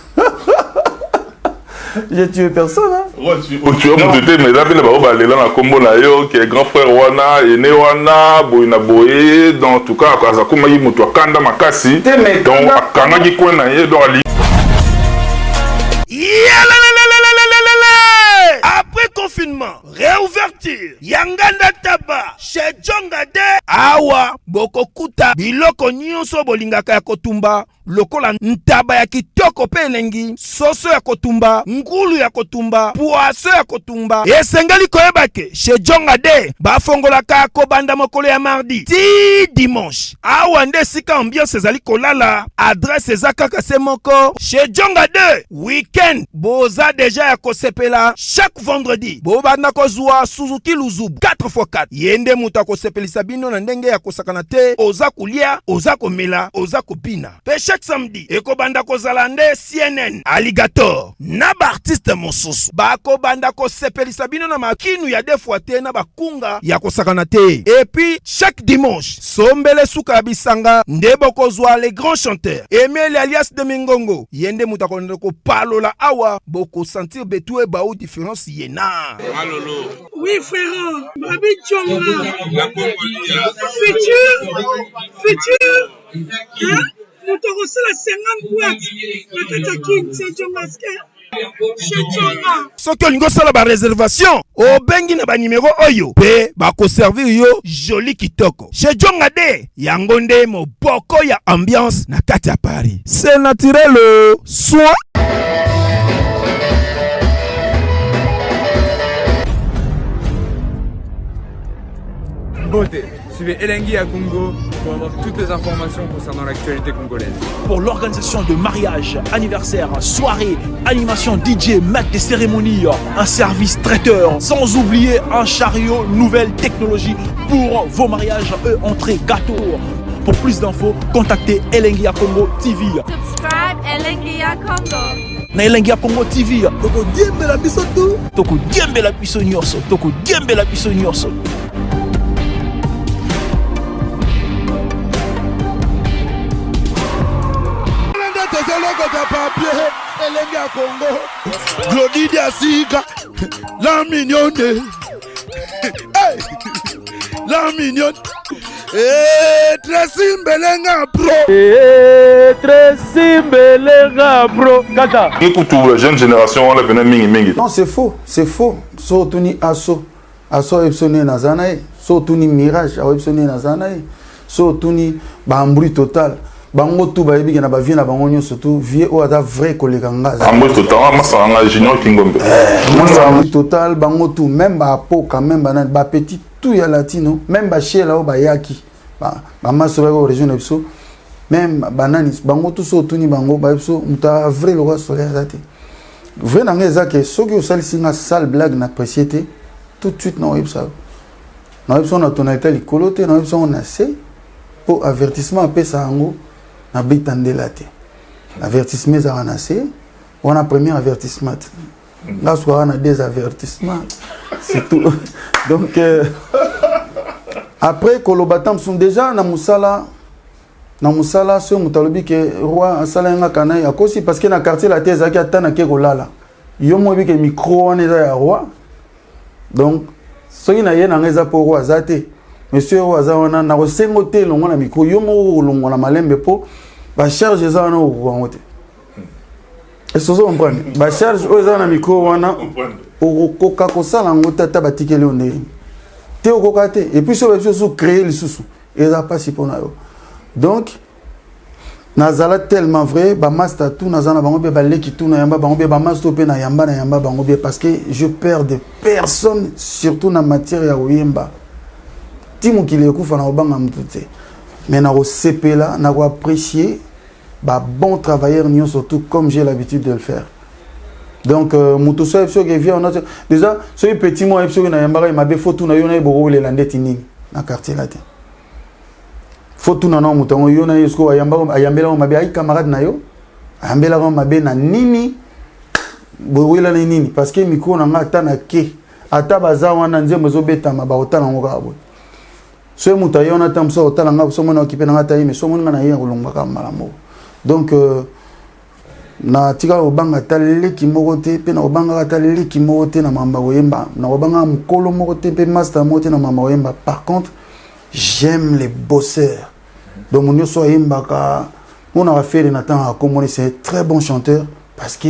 J'ai tué personne. Tu as monté, mais là, il y a un combo qui est grand frère Wana, et né Wana, Boina Boye, dans tout cas, à Zakuma Yimoto, Kanda Makasi, donc à Kanagi Kona, donc à après confinement, réouverture, Yanganda Taba, chez Djongade, Awa, Bokokuta, Biloko Nyonso Bolingaka ya Kotumba, lokola ntaba ya kitoko pe elengi, soso ya kotumba, ngulu ya kotumba, poaso ya kotumba. Esengeli koyebake, chez Djongade, bafongolaka kobanda mokolo ya mardi, ti dimanche. Awa nde sika ambiance ezali kolala, adresse ezakaka se moko, chez Djongade, weekend, boza deja ya kosepela, chaque vendredi, bobanda kozwa Suzuki Luzub, 4x4. Yende muta kosepelisa bino na ndenge ya kosakana te, oza kulia, oza komela, oza kopina. Pe chaque samedi, ekobanda kozala nde CNN, Alligator, na ba artiste mosusu. Bako banda kosepelisa bino na makinu ya defwa te na bakunga ya kosakana te. Et puis, chaque dimanche, sombele suka bisanga, ndebo kozwa les grands chanteurs. Emile alias de Mingongo, yende muta ko palola awa, boko sentir betue baou différence yena. Malolo. Oui frère, Babi Tchonga. Futur. Hein? Nous te reçons la 50 boîtes. La Katakin, c'est John Masquer. Chez Tchonga. Soki olingo sala ba réservation, obengi na ba numéro oyo pe ba ko servir yo joli kitoko. Chez Djonga de yango nde moboko ya ambiance na kati ya Paris. C'est naturel soin. Beauté. Suivez Elengi à Congo pour avoir toutes les informations concernant l'actualité congolaise. Pour l'organisation de mariage, anniversaire, soirée, animation DJ, maître des cérémonies, un service traiteur, sans oublier un chariot nouvelle technologie pour vos mariages et entrées gâteaux. Pour plus d'infos, contactez Elengi à Congo TV. Subscribe Elengi à Congo. Na Elengi à Congo TV. Toko diembe la biso tout. Toko diembe la biso nyonso. Toko diembe la biso nyonso. Elengi à Congo. Glody Diasiga. La mignonne. Hey. La mignonne. Tracy Mbelenga bro. Kata. Écoute, la jeune génération, on a venu mingi. Non, c'est faux. C'est faux. Surtout ni Asso. Asso epsoné na zanae. Surtout ni Mirage. A epsoné na zanae. Surtout ni Bambri Total. Bango tout ba yebi na ba vie na bango nyo surtout vie o ata vrai koleka ngaza. Bambri Total, masanga junior Kingombe. Bambri Total, bango tout même ba poka même ba petit tout ya latino, même ba chez là o ba yaki. Ba maso ba région epso. Même banani bango tout so tuni bango ba epso muta vrai le roi solaire zate. Vrai na ngeza ke soki o sali singa sale blague na préciété tout de suite na epsa. Na epso na tonalité likolote na epso on a c'est pour avertissement pe sa ngo. Avertissement ça on a assez on a premier avertissement là soit on a deux avertissements c'est tout donc après kolobatam sont déjà na musala sur mutalobi que roi asala nga kana ya kosi parce que na quartier la thèseaki atana ke kolala yo mo bi ke micro on est ya roi donc soki na yena ngeza pour roi zate monsieur Wazana na kosengo te longo na micro yo mo longo na malembe po ba charge za na ko te est-ce que vous comprenez ba charge o za na micro wana o koka ko sala ngota ta batikele onde te o koka te et puis so créer le sous et ça pas si pour na yo donc nazala tellement vrai ba master tout nazana bango be ba leki tout na yamba bango be ba master pe na yamba bango be parce que je perds de personnes surtout na matière ya oyemba Timo qui les coups na obanga mutute mais na sepela na apprécier ba bon travailleur nion surtout comme j'ai l'habitude de le faire donc muto so epso que vient on déjà ce petit moi epso na yamba ma be photo na yo na bo le landeti ni na quartier là te photo na no muto yo na yesko ayambela ma be ay camarade na yo ayambela ma be na nini bo wela na nini parce que micro na ngata na ke ata baza wana nzembo zo betama ba otana ngoka abo so muta yona tam so otala nga so mona okipe na ngata yime so mona na yena kolonga ka malamo donc na tika obanga taleki mokote pe na obanga taleki mokote na mamba oyemba na obanga mukolo mokote pe master mokote na mamba oyemba par contre j'aime les bosseurs donc mon so oyemba ka on a fait na temps à communiquer c'est un très bon chanteur parce que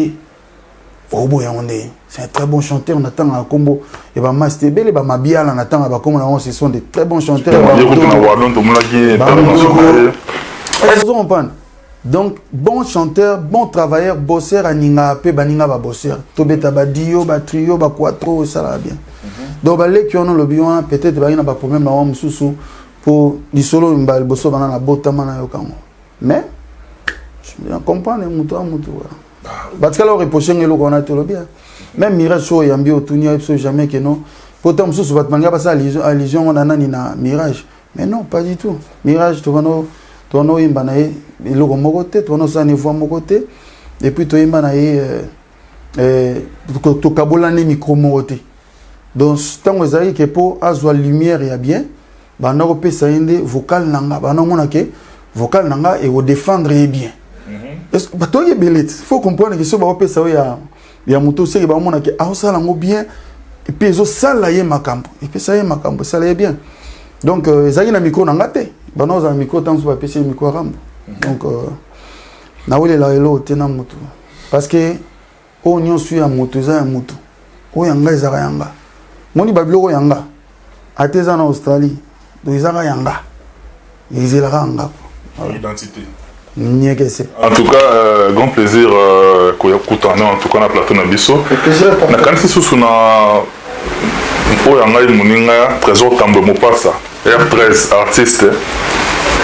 c'est un très bon chanteur, on attend à Combo. Et bah, Master Bell et bah, Mabiala, on attend à Combo, ce sont des très bons chanteurs. Donc, bon chanteur, bon travailleur, bosseur, Aninga, Pe, Baninga, ba bosseur. Tobeta, ba dio, ba trio, ba quattro, ça va bien. Donc, bah, les qui ont le bilan, peut-être, bah, il y a pas de problème, là, sous pour les solos, bah, le bosso, bah, la botama, na yokango. Mais, je comprends, les moutons, parce que là, on reproche qu'on a tout le bien. Même Mirage Show et Ambi Otunia, jamais que non. Pourtant, je suis pas allusion, on a na Mirage. Mais non, pas du tout. Mirage, tu vois, tu imbanae, il est mon côté, tu vois, ça n'est pas mon côté. Et puis, tu imbanae, tu kabolane micro mon côté. Donc, tant que que pour avoir lumière et bien, bah, on a repéré ça vocal nanga, bah, non, on a que vocal nanga et au défendre et bien. Il faut comprendre que ce que ça y a moto c'est que on a que ça la bien et puis ça là y makambo et puis ça y makambo ça là bien donc ça y na micro na ngate ba no za micro tant so PC micro rambo donc na wole la elo tena moto parce que o nyonso ya moto eza ya moto o yanga ezaka yanga moni babiloko yanga ateza na Australie do ezaka yanga ezelaka yanga identité. En tout cas, grand plaisir Koutane, en tout cas, na plateau na biso. Na kanisi susu na oyo ngai muninga Trésor Tambo Mopasa, R13 artiste.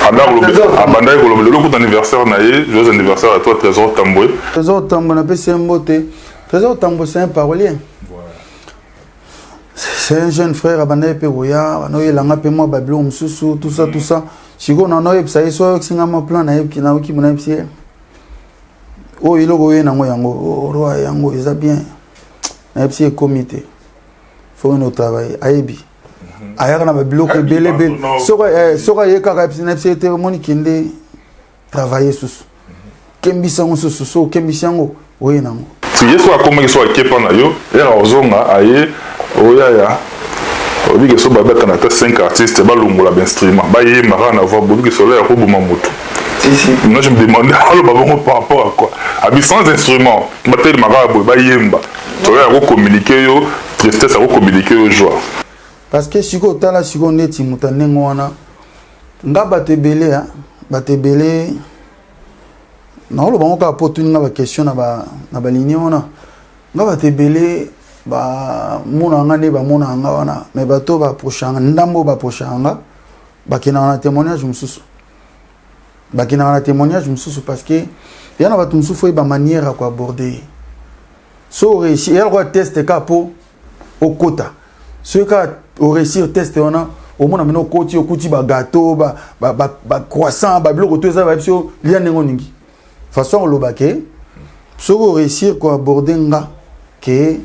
Abandai kolobele le coup anniversaire na ye, joyeux anniversaire à toi Trésor Tambo. Trésor Tambo na pesi mbote. Trésor Tambo c'est un parolier. C'est un jeune frère abandai pe roya, no yelanga pe moi bablo msusu tout ça. Chigo na no yebisa yeso singa ma plan na yebki na wiki mona yebisi. Oh iloko ye nango yango, roi yango eza bien. Na yebisi comité. Faut no travail ayebi. Ayaka na babiloko ebele bele. Soka ye kaka yebisi na yebisi ete moni kende travailler susu. Kembisa ngo susu so kembisa ngo oye nango. Si yeso akoma yeso akepa na yo, era ozonga aye oyaya. Obi que so baba kana ta 5 artistes ba longola ba instrument ba yé mara na voix bobi que solaire ko boma moto. Si. Moi je me demandais alors baba par rapport à quoi. Abi sans instrument, matel mara ba yemba. Solaire ko communiquer yo, tristesse ko communiquer yo joie. Parce que siko tala siko neti mutanengo wana nga batebele ha batebele na lo bango ka potuninga ba question na ba ligne wana nga batebele ba mona ngane ba mona nga wana mais bato ba prochanga ndambo ba prochanga bakina na témoignage mususu bakina na témoignage mususu parce que yana ba tumsufu ba manière à quoi aborder so réussir elle va tester capo au quota ce cas au réussir tester on au moins ameno koti okuti ba gâteau ba croissant ba biloko to ça ba biso lia nengo ningi façon lo baké so réussir quoi aborder nga que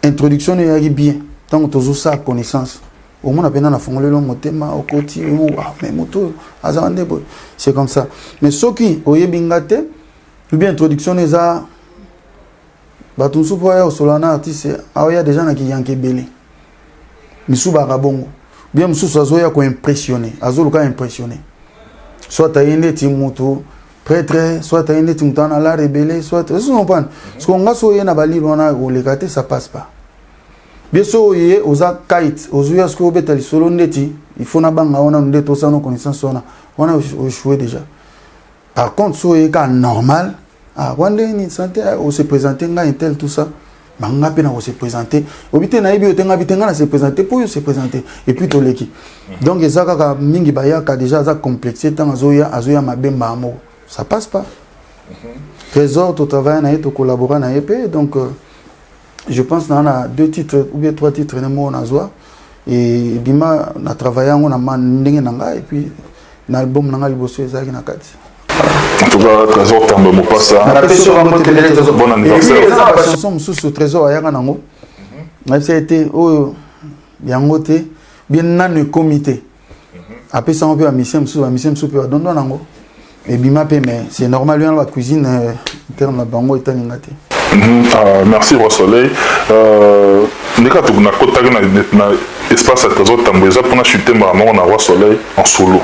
introduction est bien tant que tu as sa connaissance au moins appena na fongole le motema au côté mais moto azande c'est comme ça mais ce qui oyebingate ou bien introduction est ça baton soupoya au solana artiste aya déjà na ki yanke belé misuba rabongo bien mususu azoya ko impressionner azoluka impressionner soit ayende timoto prêtre soit ayende timtana la rebelle soit ce non pas ce qu'on a soyé na bali lona o lekate ça passe pas bien so yé oza kite ozuya ce ko betali solo ndeti il faut na banga ona ndeto ça no connaissance on a échoué déjà par contre so yé ka normal ah wande ni santé on se présenter nga intel tout ça banga pena on se présenter obité na yebi otenga bitenga na se présenter pour se présenter et puis to leki donc ezaka ka mingi baya ka déjà za complexé tant azoya mabemba amo ça passe pas Trésor tu travailles na to collaborer na EP donc je pense qu'on a 2 titres ou bien 3 titres na azwa et bima na travailler on a mandenge nanga et puis na album nanga liboso ezaki na kati. En tout cas, Trésor Tambo Mopasa. Bon anniversaire. La chanson sous Trésor ayaka nango. Mais ça a été oh yangote bien nan comité. Après ça on peut mission sous peut don nango. Et bima pe mais c'est normal bien la cuisine en termes de bango etaningate. Merci Roi Soleil. Nika tu na kota na espace à Trésor Tambo eza pour na chuter maman na Roi Soleil en solo.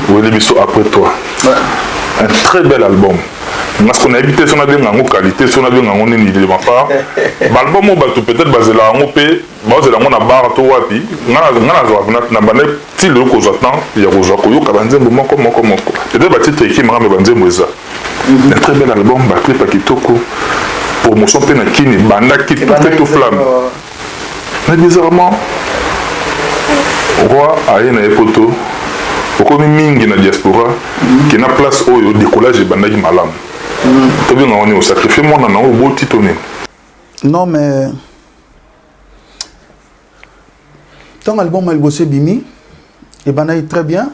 Ou les biso après toi. Un très bel album. Parce qu'on a habité sur la qualité, sur la nini de ma part. L'album peut-être basé là en OP, basé là on a barre to wapi. Na bane ti le ko j'attends, il y a roja ko yo kabanze moment comme. Peut-être ba titre écrit mara me banze moza. Un très bel album, ba clip kitoko. Promotion pe na kini banda ki tout flamme. Mais bizarrement Roi a une époto. Pourquoi mingi na diaspora qui na place au décollage bandaki malam. Tu bien on est au sacrifice moi na au beau titoné. Non mais ton album elle bossé bimi et bandaki très bien.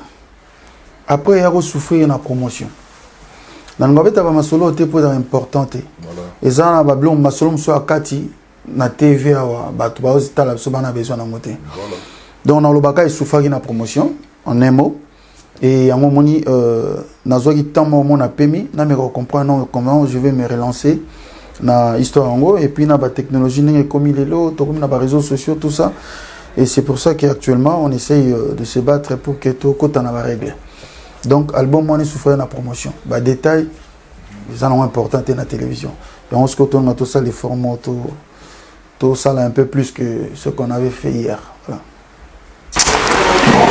Après il a souffrir na promotion. Dans le bête ma solo était pour importante. Et ça na bablon ma solo so akati na TV wa batu ba ositala so bana besoin na moté. Donc dans le baka il souffrir na promotion en un mot. Et à un moment donné, nazoaki tant mon a permis, na me comprendre comment je vais me relancer na histoire en gros et puis na ba technologie n'est comme il est là, comme na ba réseaux sociaux tout ça. Et c'est pour ça qu'actuellement on essaye de se battre pour que tout côté na ba règle. Donc album on est souffert na promotion. Ba détail, les sont importants na télévision. Et on se retourne à tout ça, les formats, tout ça là un peu plus que ce qu'on avait fait hier. Voilà.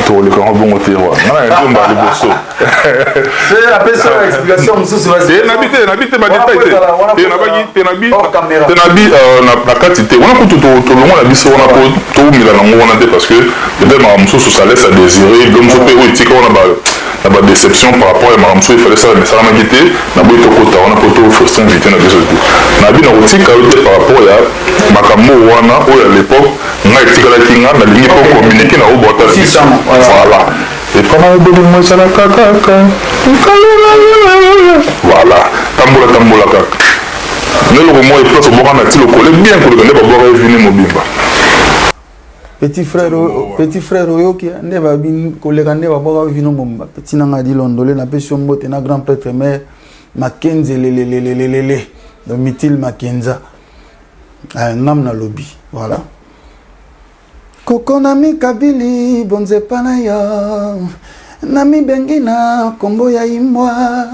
Pour le grand bon terroir. Non, il y a un peu de bosso. C'est la personne l'explication, monsieur Sébastien. N'habite ma détail. Tenabi na quantité. On a tout le monde a dit ça, on a tout mis dans le monde parce que peut-être ma monsieur ça laisse à désirer. Donc je peux dire qu'on a pas déception par rapport à ma monsieur, il fallait ça, mais ça m'a quitté. Na boy to kota, on a pas tout frustré invité na biso tout. Na bi na rotika par rapport à makambo wana ou à l'époque, on a été la kinga na ligne pour communiquer na au bota. Voilà. Et pendant le moi ça la kaka. Voilà. Tambola kaka. Ne le moment est place au bord na tilo collé bien pour le gagner pour voir venir mobimba. Petit frère oyoki ne ba bin kolega ne ba boka vino momba petit nanga di londolé na pesio mbote na grand prêtre mère Mackenzie le de Mitil Mackenza ngam na lobby voilà koko nami kabili bonze pana ya nami bengina kombo ya imwa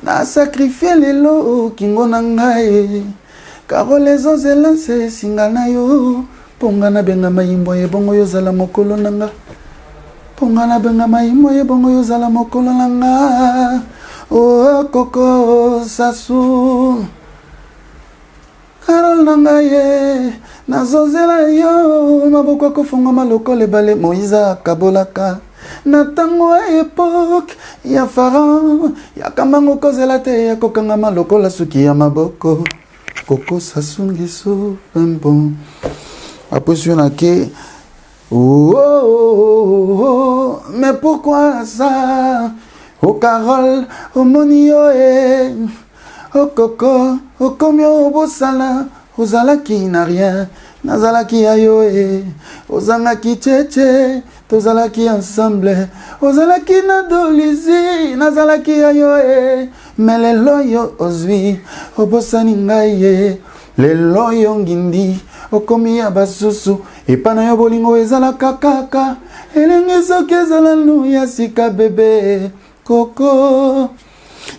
na sacrifier lelo kingo na ngai karo les ozelance singana yo Pongana benga mayimbo ye bongo yo zala mokolo nanga. Pongana benga mayimbo ye bongo yo zala mokolo nanga. Oh koko sasu. Karol nanga ye. Nazozela yo. Maboko kofunga maloko le bale Moïsa kabolaka. Na tango époque ya Pharaon. Ya kamango kozela te ya kokanga maloko la suki ya maboko. Koko sasu ngiso pembon. Après, je suis mais pourquoi ça? Oh Carole, oh Monio, oh Coco, oh Comio, oh Bossala, oh Zala qui n'a rien, Nazala qui ayo, oh Zanga qui tchétché, oh Zala qui ensemble, oh Zala qui n'a dolisi, Nazala qui ayo, mais les loyo osvi, oh Bossani ngaye, les loyo ngindi. Okomi ya basusu ipana yo bolingo ezala kakaka elenge soki ezala nu ya sika bebe koko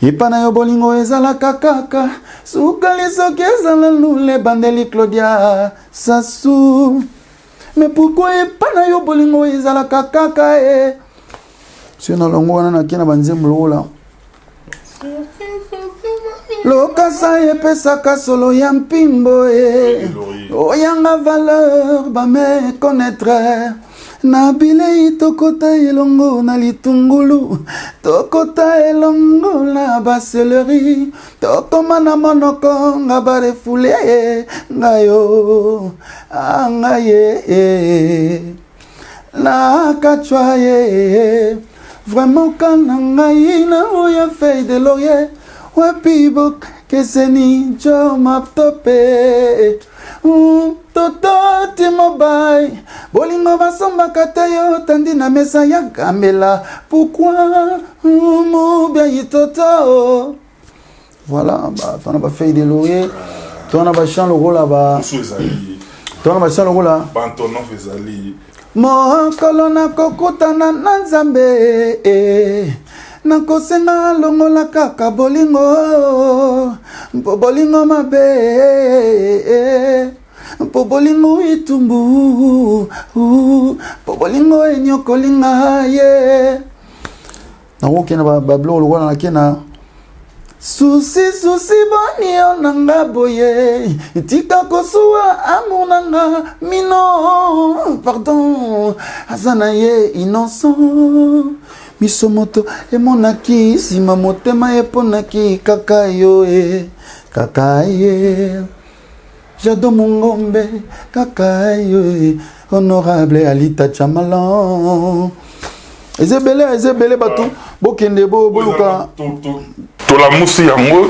ipana yo bolingo ezala kakaka sukali soki ezala nu le bandeli Claudia sasu mais pourquoi ipana yo bolingo ezala kakaka si na longo wana na kina banzembo lola Lokasa epesaka solo ya mpimbo oyanga valeur ba me connaître na bilei tokota elongo na litungulu tokota elongo na baseleri tokoma na monoko nga barefule ngayo angaye na kachwa ye vraiment kana ngai na oya feuille de laurier Wapibok keseni jo maptope toto timobai bolingo basomba katayo tandi na mesa ya gamela pourquoi mobia yitoto voilà bah on a pas fait de laurier on a pas chanté le rôle là-bas on a pas chanté le rôle là Bantono Fezali mo kolona kokutana na Nzambe Nakosenga longola kaka bolingo mpo bolingo mabe mpo bolingo itumbu mpo bolingo enyokolinga ye nakokena bablo lokola nakena susi boni onanga boye tika kosuwa amour nanga mino pardon azana ye innocent Misomoto emonaki sima motema eponaki kakayo kakaye Jado Mungombe kakayo honorable Alita Chamalan ezebele batu bokende boluka to la musi yango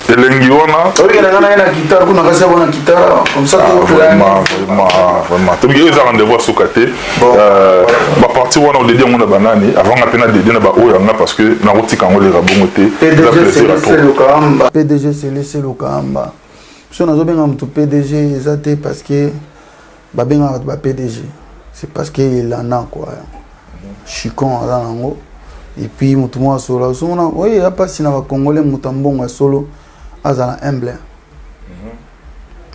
elengi wana na guitare kuna kasi bona guitare comme ça vraiment to biye za rendez-vous sokate ba parti wana au dédié mona banani avant nga pena dédié na ba oyanga parce que na rotika ngo le rabongo te PDG c'est laissé le kamba so nazo benga mtu PDG ezate parce que ba benga ba PDG c'est parce que il en a quoi chicon ala nango et puis mutu mo solo so na oui ya pas sina ba congolais mutambonga solo azala humble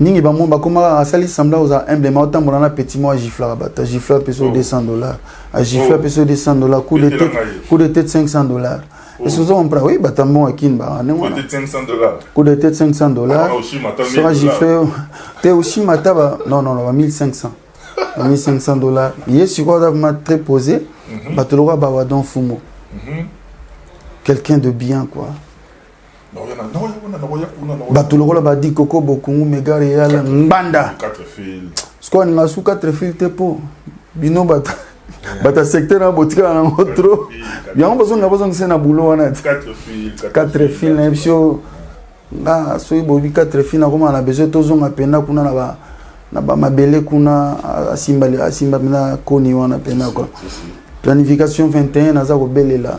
Ningi ba mon ba koma asali sembla aux emblème autant mon na petit moi gifla bata gifla peso $200 a gifla peso $200 coup de tête $500. Et ce sont oui bata mon akin ba ne Coup de tête $500. Coup de tête $500. Sera giflé te aussi mataba non 1500. $1500. Il est sur quoi très posé. Batologa Bawadon Fumo. Quelqu'un de bien quoi. Batologa Badi Koko Bokungu Mega Real Mbanda. 4 fils. Ce qu'on a sous 4 fils te po. Bino bata. Bata secteur na botika na otro. Bien on besoin que c'est na boulot wana. 4 fils na ebisho. Ah, soy bobi 4 fils na koma na besoin tozonga pena kuna na ba na ba mabele kuna asimba na koni wana pena quoi. Planification 21 naza ko belela.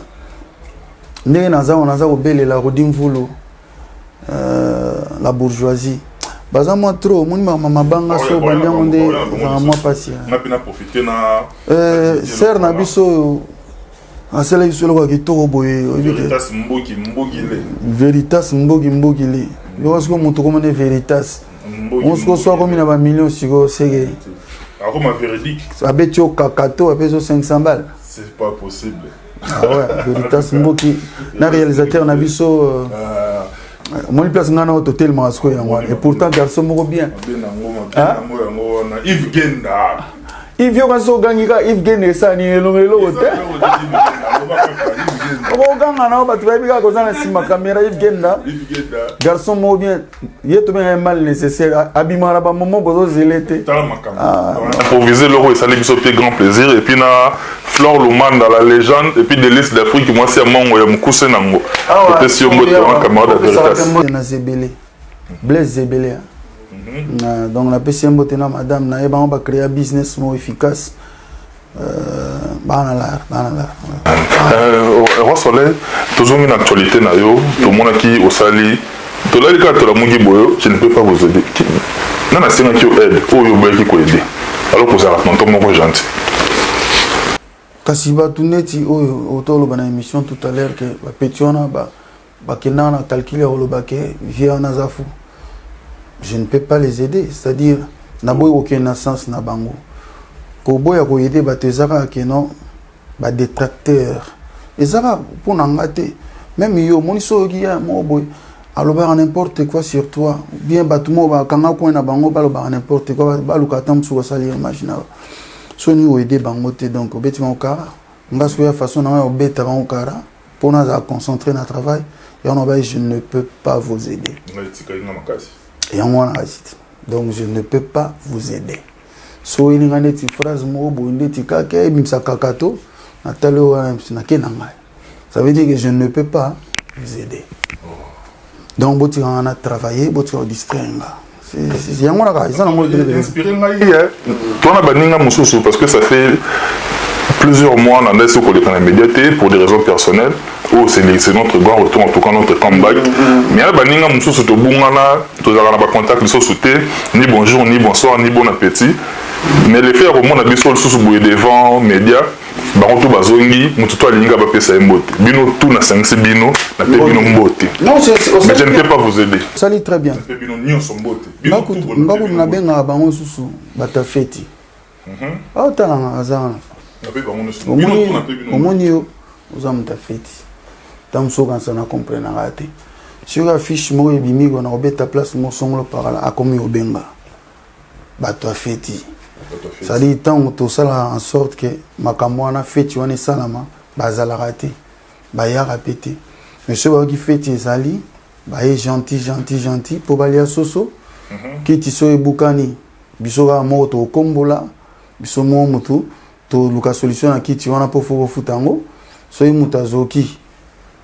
Ndenge naza ko belela rodimvulo la bourgeoisie. Baza moi trop moni mama banga so bandiango nde za moi passia. Na pena profiter na ser na biso asala biso lo ka kitoko boye Veritas mbogi le. Veritas mbogi le. Yo asko mutu comme ne Veritas. On se reçoit comme na ba millions siko sege. Comme un véridique. Avec au kakato avec 500 balles. C'est pas possible. Ah ouais, Veritas Mboki. Na réalisateur na biso mon place ngana au hôtel Masko ya moi et pourtant garçon moko bien. Yves Genda. Yves yo kaso gangika Yves Genda sani elongelo hotel. Oganga na ba tuba bika ko zana sima caméra Yves Genda. Garçon moko bien. Yeto bien mal nécessaire abimara ba momo bozo zelete. Improviser l'euro et ça lui fait grand plaisir et puis na Flore Lumanda la légende et puis des listes d'Afrique moi c'est mongo ya mukuse nango. C'était sur moto en camarade de Veritas. Na Zebele. Blaise Zebele. Donc la PC mbotena madame na eba on va créer un business mo efficace. Banala. Roi Soleil, toujours une actualité na yo, tout le monde qui au sali, tout là les gars de la Mungi Boyo, je ne peux pas vous aider. Non, c'est un qui aide, ou yo boy qui peut aider. Alors que vous avez un ton gentil. Kasiba tuneti autour de la émission tout à l'heure que la pétiona ba kenana calculer au lobake via nazafu. Je ne peux pas les aider, c'est-à-dire na boy aucun sens na bango. Ko boya ko aider ba tezaka ke non ba détracteur. Ezaka pour n'angate même yo moniso ki ya mo boy aloba n'importe quoi sur toi bien batumo ba kanga ko na bango ba loba n'importe quoi ba lukatam sur sali imagine. Soni o aider bango te donc obetima okara ngaso ya façon na obeta bango okara pour nous à concentrer na travail et on va je ne peux pas vous aider. Et on a donc je ne peux pas vous aider. So il y a une phrase mo bonde tika ke bimsa kakato natalo na kenanga. Ça veut dire que je ne peux pas vous aider. Donc boti on a travaillé, boti on distraire. C'est yango na ka isa na mo inspiré ngai toi na baninga mususu parce que ça fait plusieurs mois dans les socs de médiaté pour des raisons personnelles. Oh, c'est notre grand retour, en tout cas notre comeback. Mais il y a des gens qui sont en contact, ni bonjour, ni bonsoir, ni bon appétit. Mais les faits, au monde, ils sont devant les médias. Baroto bazongi, mututo alinga ba pesa mbote. Bino tout na 5 bino, na pe bino mbote. Non, mais je ne peux pas vous aider. Ça lit très bien. Na pe bino nyo so mbote. Ngaku na benga bango susu bata feti. Ah tala azana. Na pe bango no. Bino tout na pe bino. Omoni yo ozamuta feti. Tamso kan sana comprendre ngate. Sur la fiche mo ebimi ko na obeta place mo songolo par là akomi obenga. Bato feti. Ça dit tant tout ça en sorte que makamwana feti wana salama bazala raté ba ya répété monsieur ba qui feti ezali ba est gentil pour balia soso qui tiso ebukani biso ga moto kombola biso mo mutu to luka solution qui ti wana pour fo futango so mutazoki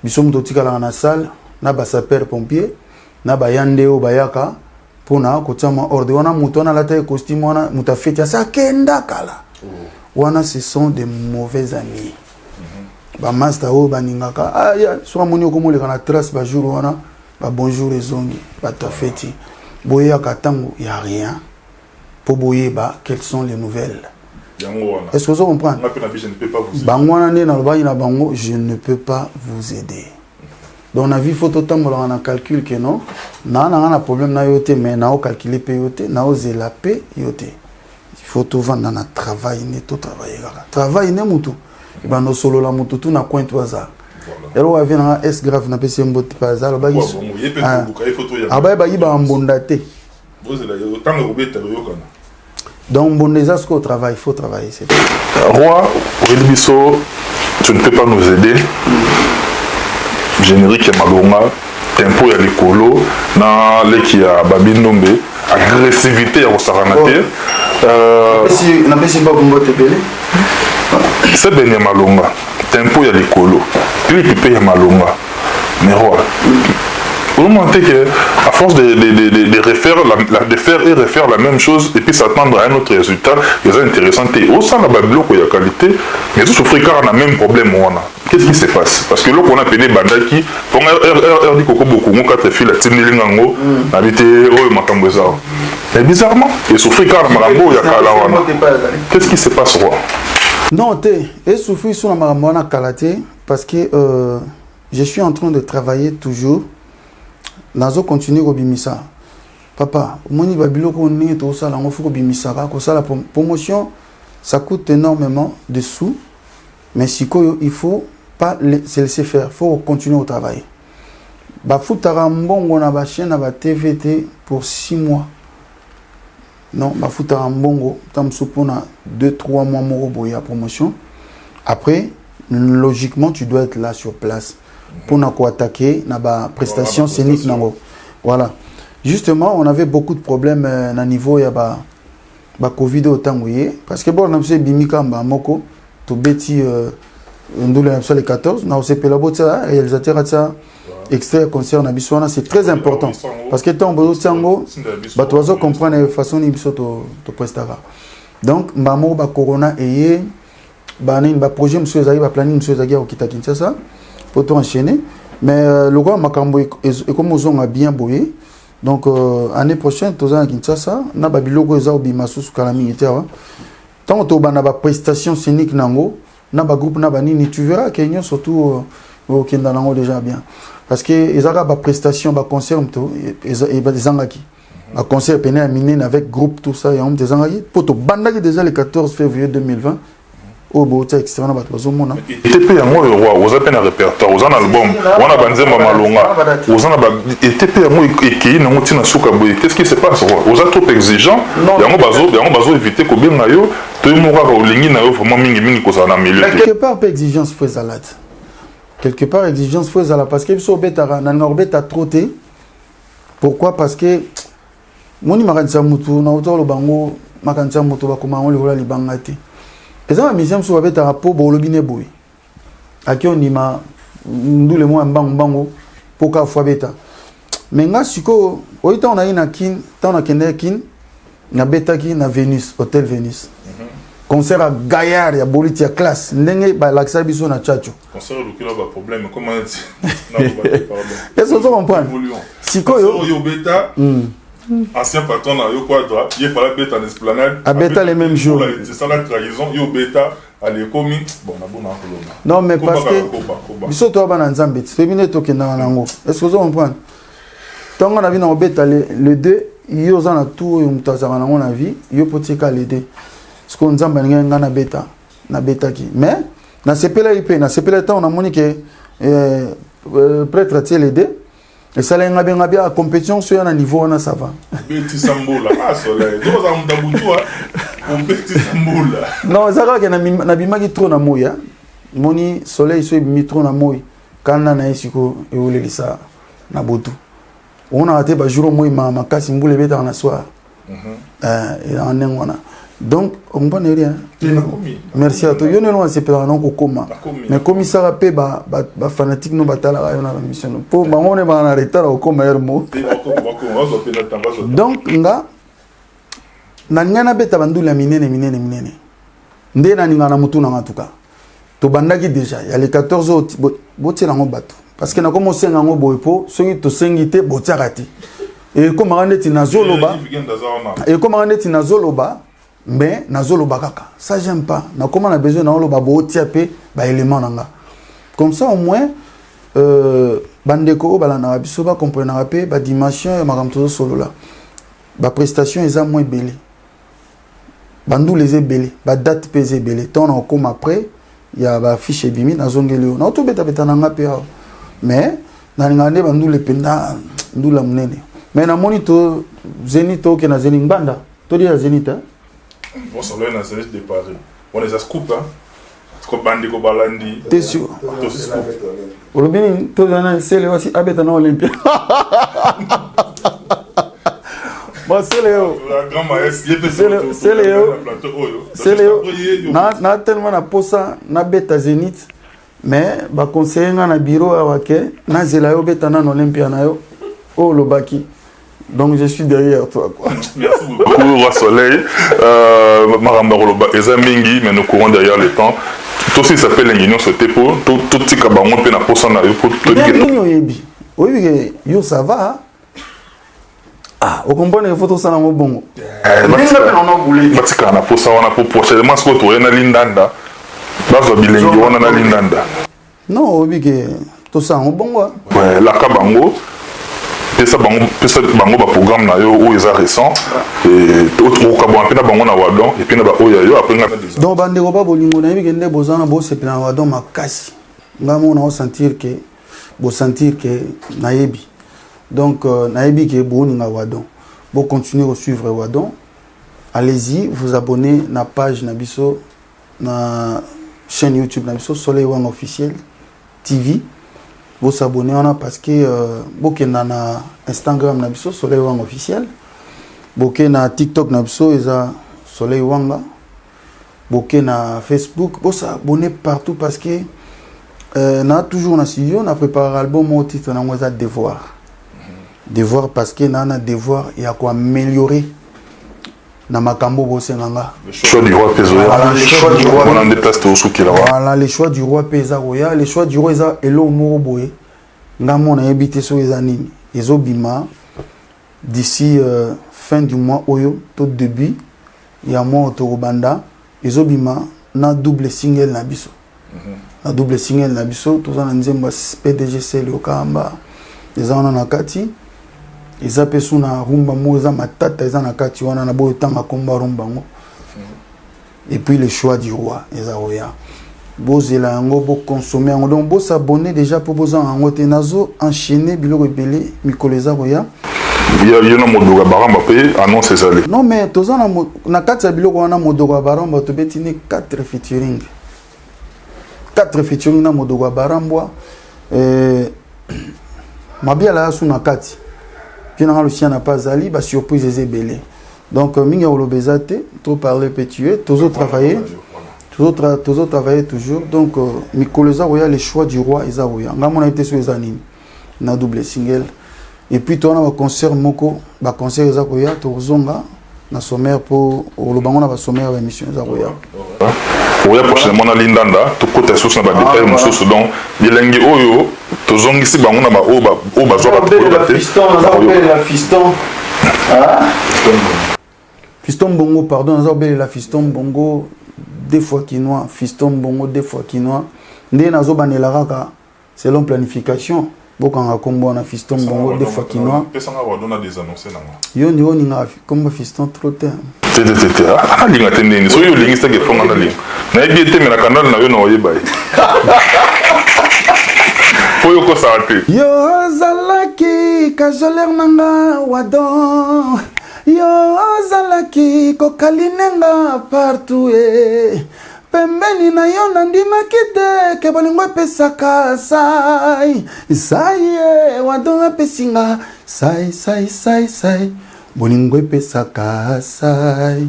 biso muto tikala na salle na ba sapeur pompier na ba yande o bayaka pona kotsama ordre wana muto na lata costume wana mutafeti asa kenda kala wana ce sont des mauvais amis ba master o baningaka ah ya so amoni okomoleka na trace ba jour wana ba bonjour ezongi ba tafeti boya katango ya rien pour boyeba quelles sont les nouvelles. Est-ce que vous comprenez? Bangwana ne na loba ina bango je ne peux pas vous aider. Donc on a vu photo tambola on a calcul que non na un problème na yote mais na o calculer pe yote na o zela pe yote il faut tout vendre na travail ne tout travailler travail ne mutu ba no solo la mutu tout na coin to hasard ero wa vient S grave na pese mbote pa hasard ba gisu aba ba yiba mbonda te donc mbonda ce qu'au travail il faut travailler c'est Roi Wilbiso tu ne peux pas nous aider générique Malonga tempo ya likolo na leki ya Babindombe agressivité ya Osaranate na pesi ba mbote pele c'est bien Malonga tempo ya likolo clip pe ya Malonga mais Roi vous montez que à force de refaire de faire et refaire la même chose et puis s'attendre à un autre résultat c'est intéressant et au sein de la bloc il y a qualité mais tout souffrir car on a même problème on a qu'est-ce qui se passe parce que là on a payé bandaki pour dit coco beaucoup mon quatre filles la tinilingango habité oh makambeza mais bizarrement et souffrir car marambo ya kala wana qu'est-ce qui se passe Roi non té et souffrir sur la marambo na kalaté parce que je suis en train de travailler toujours nazo continuer kobimisa papa moni babiloko ne to sala ngo faut kobimisa ko sala promotion ça coûte énormément de sous mais sikoyo il faut pas se laisser faire faut continuer au travail ba futara mbongo na ba chaîne na ba TVT pour 6 mois non ba futara mbongo tam supona 2-3 mois moko boya promotion après logiquement tu dois être là sur place pour nous attaquer na ba prestation scénique nango voilà justement on avait beaucoup de problèmes na niveau ya ba Covid au tangoye parce que bon on a fait bimika moko to beti ndule na les 14 na osepela bota réalisateur ça extrait concert na biswana c'est très important parce que tant bozo sango ba tozo comprendre façon ni biso to prestara donc mbamo ba corona eye ba ni ba projet monsieur ezali ba planning monsieur ezali au Kinshasa pour tout enchaîner mais le roi makambo et comme on a bien boyé donc année prochaine tous en Kinshasa na babiloko eza obimasu su kala militaire tant to bana ba prestation scénique nango na ba groupe na banini tu verras Kenya surtout au Kenya nango déjà bien parce que ezaka ba prestation ba concert to et ba zangaki ba concert pené à miner avec groupe tout ça et on des zangaki pour to bandaki déjà le 14 février 2020 au beau extrait na bato bazomona ETP ya moi roi aux appels à répertoire aux album on a banzema malonga aux ana ba ETP ya moi ekei na motina suka boy qu'est-ce qui se passe roi aux a trop exigeant yango bazo éviter ko bien na yo to moka ko lingi na yo vraiment mingi ko ça na milieu quelque part pas exigence faut salade quelque part exigence faut salade parce que biso betara na ngorbeta troté pourquoi parce que moni makanza mutu na otolo bango makanza mutu ba koma on le vola libangate et ça, mes amis, sont avec un rapport pour le bine boy. À qui on y m'a nous les mois bango pour qu'à fois bêta. Mais là, si on a une akin, tant on a qu'un akin, na bêta qui na Vénus, hôtel Vénus. Concert à Gaillard, il y a boliti à classe. N'engé ba l'accès biso na tchatcho. Concert le kilo ba problème comment est-ce que tu comprends? Si quoi yo bêta ancien patron na yo quadra il fallait bêta en esplanade à bêta les mêmes jours c'est ça la trahison yo bêta allez commis bon na bon na non mais parce que biso to bana nzambe tebine to kenda nango est-ce que vous comprenez tant on a vu na bêta le 2 yo za na tout yo mutazama nango na vie yo potika le 2 ce qu'on nzamba nga na bêta qui mais na sepela ip na sepela temps on a moni que prêtre tirer les 2 et ça les bien la compétition sur un niveau on a ça va petit sambola ah soleil donc ça m'a boutoua on petit sambola non ça va que na bima qui trop na moya moni soleil so mi trop na moy kana na isiko e olelisa na botu on a été ba jour moy ma kasi mbule beta na soir et en ngona donc on va rien merci à toi yo ne non c'est pas non ko koma mais commissaire pe ba fanatique no batala yo na mission pour ba on est ba na retard au koma hermo donc nga na ngana beta bandula minene nde na ninga na mutu na ngatuka to bandaki déjà il y a les 14 autres botsela ngo bato parce que na comme senga ngo boepo soki to sengite botiarati et comme ngandeti na zoloba mais nazoloba kaka ça j'aime pas na comment on a besoin na oloba bo tiapé ba élément nanga comme ça au moins bandeko balana biso ba comprendre pe ba dimension ya makamto solo là ba prestation eza moins belé bandu les belé ba date pesé belé ton on comme après il y a ba fiche bimi na zongeli na to beta beta na pe mais na ngande bandu le penda ndu la munene mais na monito zenito ke na zening banda to dia zenita bon ça là na Zénith de Paris on les a scoop hein ko bandi ko balandi t'es sûr to scoop olobini to na sele wasi abeta na Olympia ba sele yo la grand maestro sele yo na tellement na posa na beta Zénith mais ba conseiller na bureau awake na zela yo beta na Olympia na yo oh lobaki. Donc je suis derrière toi quoi. Merci beaucoup Roi Soleil. Marambaroloba Ezamingi mais nous courons derrière le temps. Tout aussi s'appelle l'ingénieur ce tepo tout petit kabango pe na posa na yo pour tout dire. Oui yo ça va. Ah, au comprenez photo ça na mo bongo. Batika na posa wana pour prochainement ce que tu na lindanda. Bazo bilengi wana na lindanda. Non, oui que tout ça mo bongo. Ouais, la kabango pesa bango ba programme na yo ou eza récent et autre kabon pe na bango na wadon et puis na ba oya yo après na donc bande ko ba bolingo na yebike nde bozana bo se plan wadon makasi ngamo na sentir que na yebi donc na yebi que bo ni na wadon bo continuer à suivre wadon allez-y vous abonnez na page na biso na chaîne YouTube na biso Soleil Wang officiel TV. Vous s'abonnez parce que vous na Instagram na biso Soleil Wang officiel, vous na TikTok na biso eza Soleil Wanga, vous na Facebook, vous s'abonnez partout parce que na toujours na studio na préparé album au titre na moza devoir. Devoir parce que na devoir il y a quoi améliorer na makambo bosenganga. Le choix du roi Pezoya. Voilà, le choix du roi. On en déplace tout ce qu'il a. Voilà, le choix du roi Pezoya, le choix du roi eza elo moro boye. Ngamo na ebité so eza nini. Ezobima d'ici fin du mois oyo tout début ya mois otobanda ezobima na double single na biso. Na double single na biso tout ça na nzemba PDG le okamba. Eza wana na kati. Eza pesu na rumba mo eza matata eza na kati wana na boyo tanga komba rumba ngo. Et puis le choix du roi eza oya. Bozela yango bo consommer yango donc bo s'abonner déjà pour bozan yango te nazo enchaîner biloko ebele mikolo eza oya. Il y a un modoga baramba pe annonce ezali. Non mais tozana na kati ya biloko wana modoga baramba to betini 4 featuring. 4 featuring na modoga baramba mabiala ya suna kati. Puis le chien n'a pas zali, bah surprise est belé. Donc minga olobezate, trop parler peut tuer, toujours travailler, toujours travailler toujours. Donc Mikoloza Roya les choix du roi Isaroya. Ngamo na été sur les animes, na double single. Et puis toi on a un concert moko, ba concert Isaroya, tozonga na sommaire pour olobango na ba sommaire ba émission Isaroya. Oya prochainement na lindanda, to côté source na ba détail mosusu donc bilengi oyo tozongi si bango na ba o ba zo ba la fiston. Ah fiston bongo pardon, on a la fiston bongo deux fois quinois, fiston bongo deux fois quinois. Ndé nazo banela raka selon planification. Bokanga kombo na fiston bongo deux fois quinois. Pesanga wadona des annoncer nanga. Yo ni oni nga kombo fiston trop terme. Ah linga tendeni so yo lingista ke fonga na linga. Na ebiete me na canal na yo na oyeba. Foyo ko saate. Yo zalaki kajoler nanga wadon. Yo zalaki ko kalinenga partout pembeni na yo nandimaki te ke bolingo epesaka sai wadon apesinga sai bolingo epesaka sai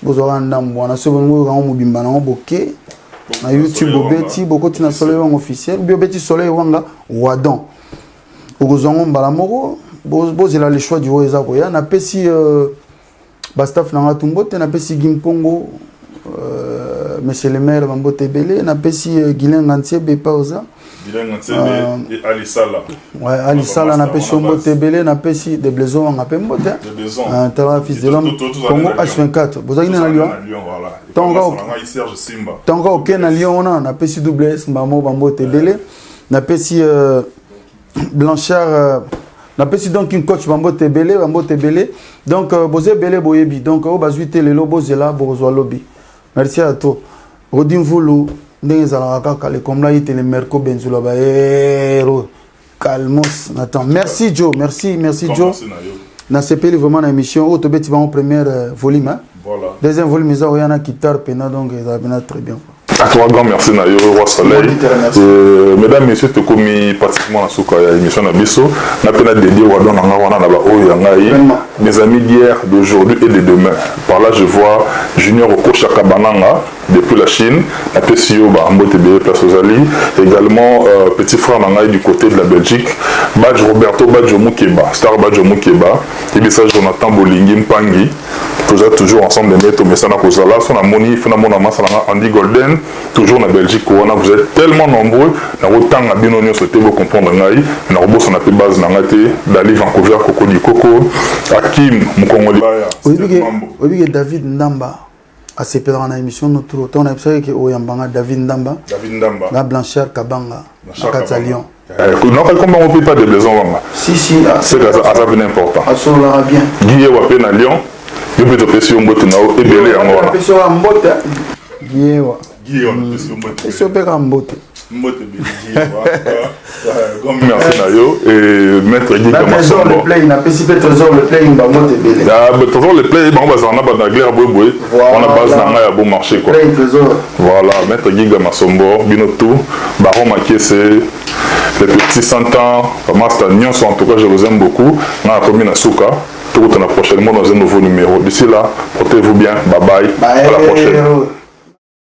bozwaka ndambo wana so bolingo oyokango mobimba nango boke na YouTube obeti bokoti na Soleil Wang officiel bi obeti Soleil Wanga wadon okozwango mbala moko bozela le choix du roi eza koya na pesi bastaf nanga tumbote na pesi Gimpongo monsieur le maire bambote belé na pesi Guilain Ngantie bepa oza Guilain Ngantie et Ali Sala. Ouais, Ali Sala na pesi mbote belé na pesi de Blaison wanga pe mbote. De Blaison. Tara fils de l'homme Congo H24. Bozaki na Lyon. Voilà. Tonga ok na Lyon na pesi double S mbamo bambote belé na pesi Blanchard napesi donc une coach bambo tebele donc boze belé boyebi donc o bazuite lelo bozela bozwa lobby merci à toi Rodin Vulu ndenge ezalaka kaka le comme là il le merco benzula ba héros calmos Nathan merci Joe merci Joe na sepeli vraiment na émission au tobeti ba en première volume hein? Voilà deuxième volume ça il y en a guitare pena donc ça va très bien à toi grand merci Nayo Roi Soleil mesdames messieurs te commis pratiquement la souka ya émission na biso na pena dédié wa don na wana na ba oyo ngai mes amis d'hier d'aujourd'hui et de demain par là je vois Junior Okochaka Bananga depuis la Chine na PCO ba Mbote Beye place aux Ali également petit frère Nangai du côté de la Belgique Badj Roberto Badjo Mukeba Star Badjo Mukeba et bien ça Jonathan Bolingi Mpangi toujours ensemble de mettre au message à Kozala son amoni finalement Andy Golden toujours en Belgique vous êtes tellement nombreux na autant à bien on souhaiter vous comprendre ngai na robot son appel base nangate Dali Vancouver Coco du Coco Hakim Mukongoli oui David Ndamba à ces dans l'émission notre autant on a observé que Oyambanga David Ndamba la Blanchard Kabanga à Lyon non comment on peut pas de besoin si c'est ça devient important ça va bien Guy Wapé na Lyon je peux te passer un mbote na o ebele yango wana passer un mbote Guyewa passer un mbote mbote merci na yo et maître Guy Kamasombo le play na pesi trésor le play ba mbote ebele trésor le play ba on va na glaire boy on a base na nga ya bon marché quoi voilà maître Guy Kamasombo binotu baron Makese les petits 100 ans master Nyonso en tout cas je vous aime beaucoup na commune Souka prochainement dans un nouveau numéro. D'ici là, portez-vous bien. Bye bye. À la prochaine.